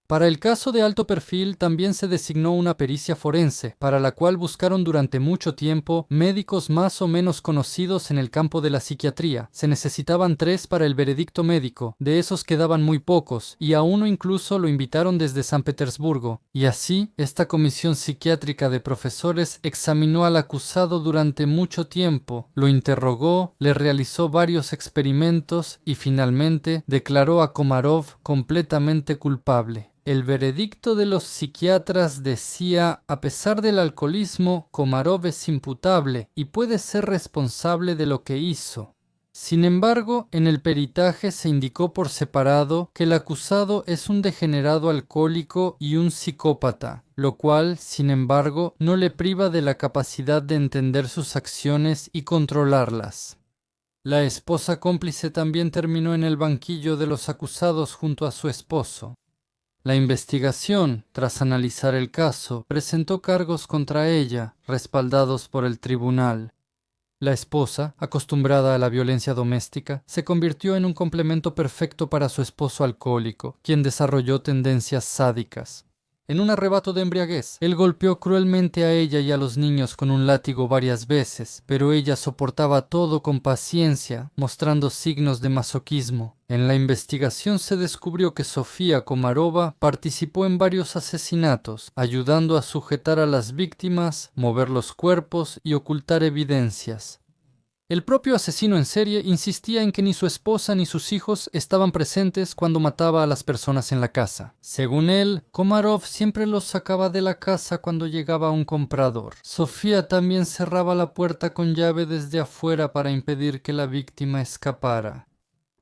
Speaker 1: Para el caso de alto perfil también se designó una pericia forense, para la cual buscaron durante mucho tiempo médicos más o menos conocidos en el campo de la psiquiatría. Se necesitaban 3 para el veredicto médico, de esos quedaban muy pocos, y a uno incluso lo invitaron desde San Petersburgo. Y así, esta comisión psiquiátrica de profesores examinó al acusado durante mucho tiempo, lo interrogó, le realizó varios experimentos y finalmente declaró a Komarov completamente culpable. El veredicto de los psiquiatras decía: a pesar del alcoholismo, Komarov es imputable y puede ser responsable de lo que hizo. Sin embargo, en el peritaje se indicó por separado que el acusado es un degenerado alcohólico y un psicópata, lo cual, sin embargo, no le priva de la capacidad de entender sus acciones y controlarlas. La esposa cómplice también terminó en el banquillo de los acusados junto a su esposo. La investigación, tras analizar el caso, presentó cargos contra ella, respaldados por el tribunal. La esposa, acostumbrada a la violencia doméstica, se convirtió en un complemento perfecto para su esposo alcohólico, quien desarrolló tendencias sádicas. En un arrebato de embriaguez, él golpeó cruelmente a ella y a los niños con un látigo varias veces, pero ella soportaba todo con paciencia, mostrando signos de masoquismo. En la investigación se descubrió que Sofía Komarova participó en varios asesinatos, ayudando a sujetar a las víctimas, mover los cuerpos y ocultar evidencias. El propio asesino en serie insistía en que ni su esposa ni sus hijos estaban presentes cuando mataba a las personas en la casa. Según él, Komarov siempre los sacaba de la casa cuando llegaba un comprador. Sofía también cerraba la puerta con llave desde afuera para impedir que la víctima escapara.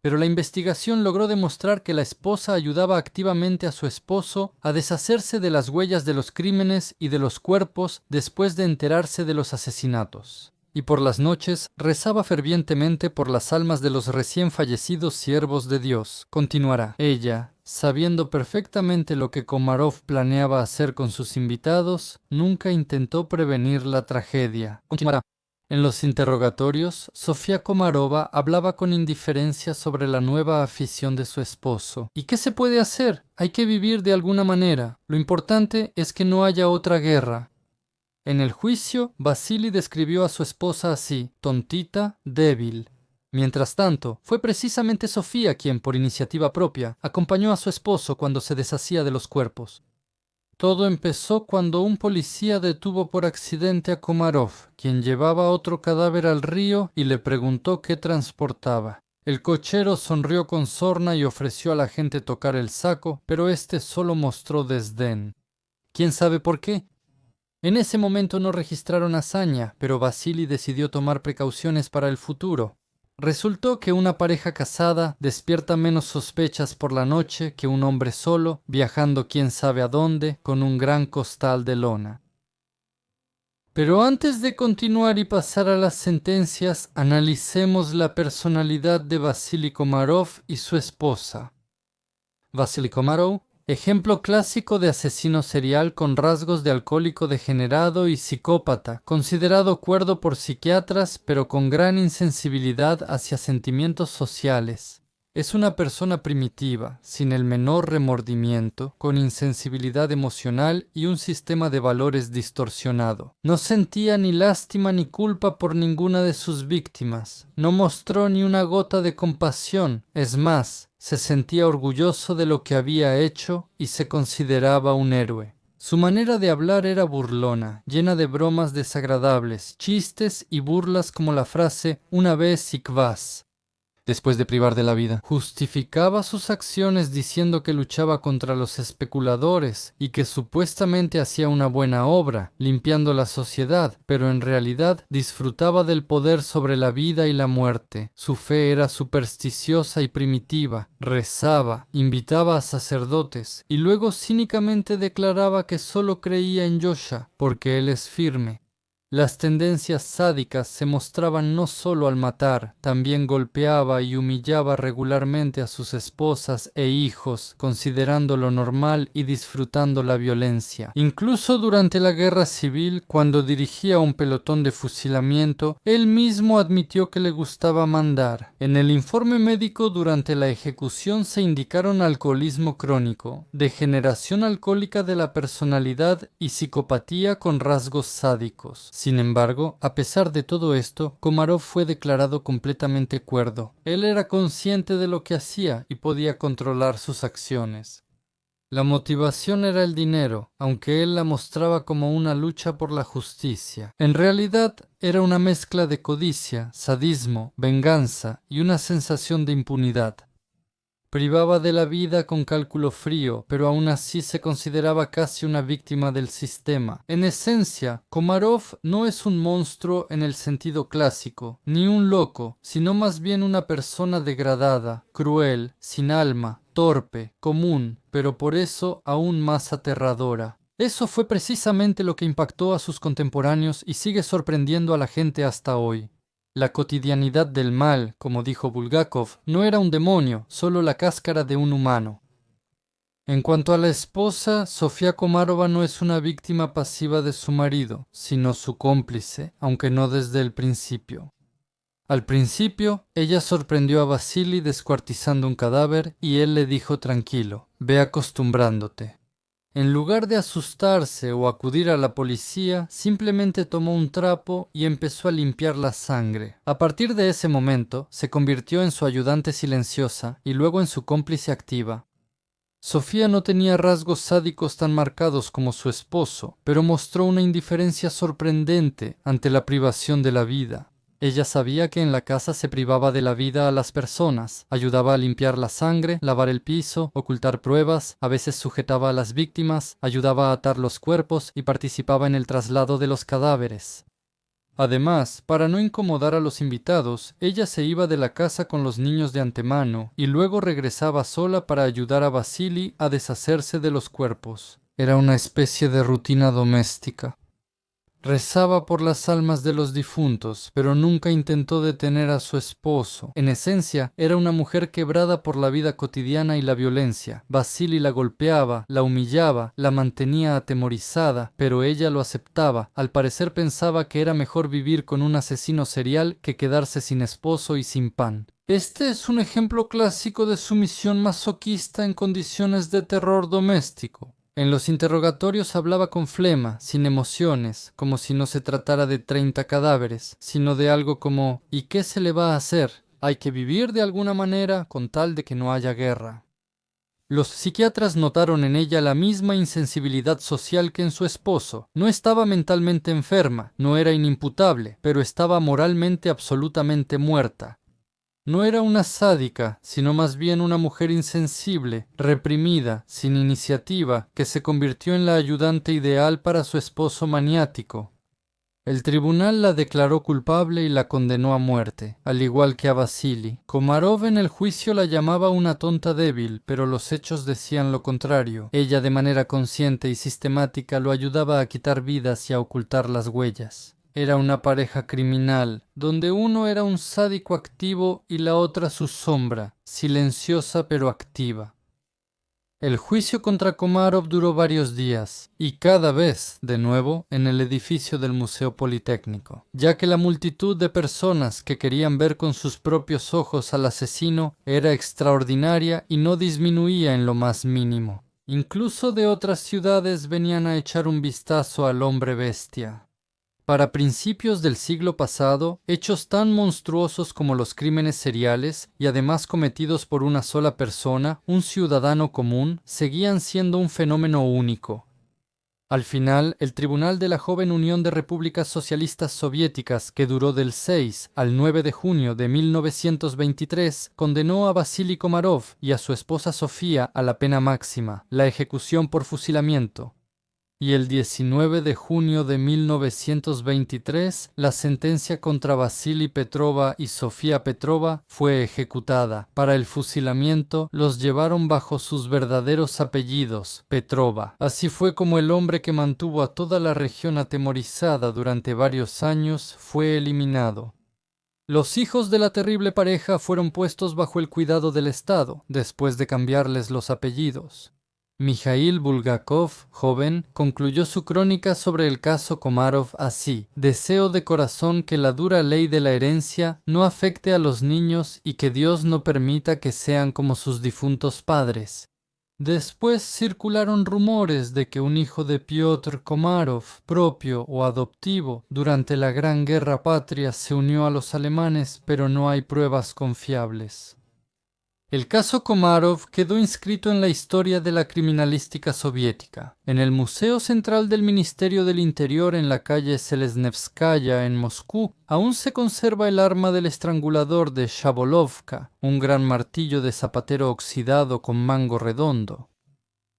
Speaker 1: Pero la investigación logró demostrar que la esposa ayudaba activamente a su esposo a deshacerse de las huellas de los crímenes y de los cuerpos después de enterarse de los asesinatos. Y por las noches rezaba fervientemente por las almas de los recién fallecidos siervos de Dios. Continuará. Ella, sabiendo perfectamente lo que Komarov planeaba hacer con sus invitados, nunca intentó prevenir la tragedia. Continuará. En los interrogatorios, Sofía Komarova hablaba con indiferencia sobre la nueva afición de su esposo. ¿Y qué se puede hacer? Hay que vivir de alguna manera. Lo importante es que no haya otra guerra. En el juicio, Vasily describió a su esposa así: tontita, débil. Mientras tanto, fue precisamente Sofía quien, por iniciativa propia, acompañó a su esposo cuando se deshacía de los cuerpos. Todo empezó cuando un policía detuvo por accidente a Komarov, quien llevaba otro cadáver al río, y le preguntó qué transportaba. El cochero sonrió con sorna y ofreció a la gente tocar el saco, pero éste solo mostró desdén. ¿Quién sabe por qué? En ese momento no registraron hazaña, pero Vasily decidió tomar precauciones para el futuro. Resultó que una pareja casada despierta menos sospechas por la noche que un hombre solo, viajando quién sabe a dónde, con un gran costal de lona. Pero antes de continuar y pasar a las sentencias, analicemos la personalidad de Vasily Komarov y su esposa. Vasily Komarov, ejemplo clásico de asesino serial con rasgos de alcohólico degenerado y psicópata, considerado cuerdo por psiquiatras, pero con gran insensibilidad hacia sentimientos sociales. Es una persona primitiva, sin el menor remordimiento, con insensibilidad emocional y un sistema de valores distorsionado. No sentía ni lástima ni culpa por ninguna de sus víctimas. No mostró ni una gota de compasión. Es más, se sentía orgulloso de lo que había hecho y se consideraba un héroe. Su manera de hablar era burlona, llena de bromas desagradables, chistes y burlas como la frase «una vez y kvas». Después de privar de la vida, justificaba sus acciones diciendo que luchaba contra los especuladores y que supuestamente hacía una buena obra, limpiando la sociedad, pero en realidad disfrutaba del poder sobre la vida y la muerte. Su fe era supersticiosa y primitiva, rezaba, invitaba a sacerdotes y luego cínicamente declaraba que solo creía en Yosha porque él es firme. Las tendencias sádicas se mostraban no solo al matar, también golpeaba y humillaba regularmente a sus esposas e hijos, considerándolo normal y disfrutando la violencia. Incluso durante la guerra civil, cuando dirigía un pelotón de fusilamiento, él mismo admitió que le gustaba mandar. En el informe médico durante la ejecución se indicaron alcoholismo crónico, degeneración alcohólica de la personalidad y psicopatía con rasgos sádicos. Sin embargo, a pesar de todo esto, Komarov fue declarado completamente cuerdo. Él era consciente de lo que hacía y podía controlar sus acciones. La motivación era el dinero, aunque él la mostraba como una lucha por la justicia. En realidad, era una mezcla de codicia, sadismo, venganza y una sensación de impunidad. Privaba de la vida con cálculo frío, pero aún así se consideraba casi una víctima del sistema. En esencia, Komarov no es un monstruo en el sentido clásico, ni un loco, sino más bien una persona degradada, cruel, sin alma, torpe, común, pero por eso aún más aterradora. Eso fue precisamente lo que impactó a sus contemporáneos y sigue sorprendiendo a la gente hasta hoy. La cotidianidad del mal, como dijo Bulgakov, no era un demonio, solo la cáscara de un humano. En cuanto a la esposa, Sofía Komarova no es una víctima pasiva de su marido, sino su cómplice, aunque no desde el principio. Al principio, ella sorprendió a Vasily descuartizando un cadáver y él le dijo tranquilo, ve acostumbrándote. En lugar de asustarse o acudir a la policía, simplemente tomó un trapo y empezó a limpiar la sangre. A partir de ese momento, se convirtió en su ayudante silenciosa y luego en su cómplice activa. Sofía no tenía rasgos sádicos tan marcados como su esposo, pero mostró una indiferencia sorprendente ante la privación de la vida. Ella sabía que en la casa se privaba de la vida a las personas, ayudaba a limpiar la sangre, lavar el piso, ocultar pruebas, a veces sujetaba a las víctimas, ayudaba a atar los cuerpos y participaba en el traslado de los cadáveres. Además, para no incomodar a los invitados, ella se iba de la casa con los niños de antemano y luego regresaba sola para ayudar a Vasily a deshacerse de los cuerpos. Era una especie de rutina doméstica. Rezaba por las almas de los difuntos, pero nunca intentó detener a su esposo. En esencia, era una mujer quebrada por la vida cotidiana y la violencia. Vasily la golpeaba, la humillaba, la mantenía atemorizada, pero ella lo aceptaba. Al parecer pensaba que era mejor vivir con un asesino serial que quedarse sin esposo y sin pan. Este es un ejemplo clásico de sumisión masoquista en condiciones de terror doméstico. En los interrogatorios hablaba con flema, sin emociones, como si no se tratara de 30 cadáveres, sino de algo como ¿y qué se le va a hacer? Hay que vivir de alguna manera con tal de que no haya guerra. Los psiquiatras notaron en ella la misma insensibilidad social que en su esposo. No estaba mentalmente enferma, no era inimputable, pero estaba moralmente absolutamente muerta. No era una sádica, sino más bien una mujer insensible, reprimida, sin iniciativa, que se convirtió en la ayudante ideal para su esposo maniático. El tribunal la declaró culpable y la condenó a muerte, al igual que a Vasily. Komarov en el juicio la llamaba una tonta débil, pero los hechos decían lo contrario. Ella de manera consciente y sistemática lo ayudaba a quitar vidas y a ocultar las huellas. Era una pareja criminal, donde uno era un sádico activo y la otra su sombra, silenciosa pero activa. El juicio contra Komarov duró varios días, y cada vez, de nuevo, en el edificio del Museo Politécnico, ya que la multitud de personas que querían ver con sus propios ojos al asesino era extraordinaria y no disminuía en lo más mínimo. Incluso de otras ciudades venían a echar un vistazo al hombre bestia. Para principios del siglo pasado, hechos tan monstruosos como los crímenes seriales, y además cometidos por una sola persona, un ciudadano común, seguían siendo un fenómeno único. Al final, el Tribunal de la Joven Unión de Repúblicas Socialistas Soviéticas, que duró del 6 al 9 de junio de 1923, condenó a Vasily Komarov y a su esposa Sofía a la pena máxima, la ejecución por fusilamiento. Y el 19 de junio de 1923, la sentencia contra Vasily Petrova y Sofía Petrova fue ejecutada. Para el fusilamiento, los llevaron bajo sus verdaderos apellidos, Petrova. Así fue como el hombre que mantuvo a toda la región atemorizada durante varios años fue eliminado. Los hijos de la terrible pareja fueron puestos bajo el cuidado del Estado, después de cambiarles los apellidos. Mikhail Bulgakov, joven, concluyó su crónica sobre el caso Komarov así: deseo de corazón que la dura ley de la herencia no afecte a los niños y que Dios no permita que sean como sus difuntos padres. Después circularon rumores de que un hijo de Piotr Komarov, propio o adoptivo, durante la Gran Guerra Patria se unió a los alemanes, pero no hay pruebas confiables. El caso Komarov quedó inscrito en la historia de la criminalística soviética. En el Museo Central del Ministerio del Interior en la calle Selesnevskaya en Moscú, aún se conserva el arma del estrangulador de Shabolovka, un gran martillo de zapatero oxidado con mango redondo.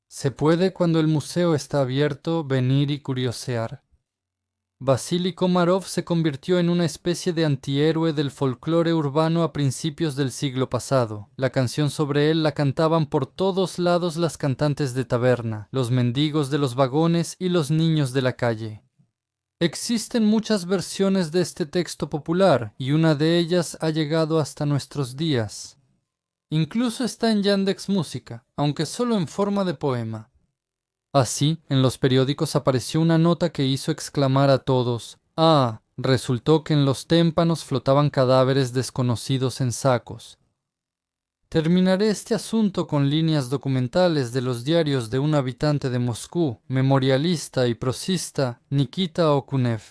Speaker 1: Se puede, cuando el museo está abierto, venir y curiosear. Vasily Komarov se convirtió en una especie de antihéroe del folclore urbano a principios del siglo pasado. La canción sobre él la cantaban por todos lados las cantantes de taberna, los mendigos de los vagones y los niños de la calle. Existen muchas versiones de este texto popular, y una de ellas ha llegado hasta nuestros días. Incluso está en Yandex Música, aunque solo en forma de poema. Así, en los periódicos apareció una nota que hizo exclamar a todos: «¡Ah!». Resultó que en los témpanos flotaban cadáveres desconocidos en sacos. Terminaré este asunto con líneas documentales de los diarios de un habitante de Moscú, memorialista y prosista, Nikita Okunev.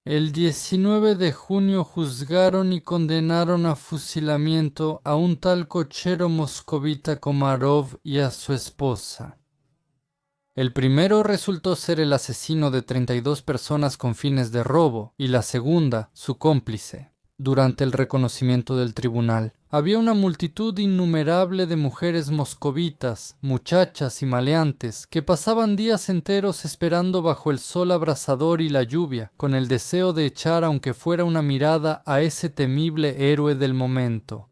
Speaker 1: El 19 de junio juzgaron y condenaron a fusilamiento a un tal cochero moscovita Komarov y a su esposa. El primero resultó ser el asesino de 32 personas con fines de robo y la segunda, su cómplice. Durante el reconocimiento del tribunal, había una multitud innumerable de mujeres moscovitas, muchachas y maleantes, que pasaban días enteros esperando bajo el sol abrasador y la lluvia, con el deseo de echar aunque fuera una mirada a ese temible héroe del momento.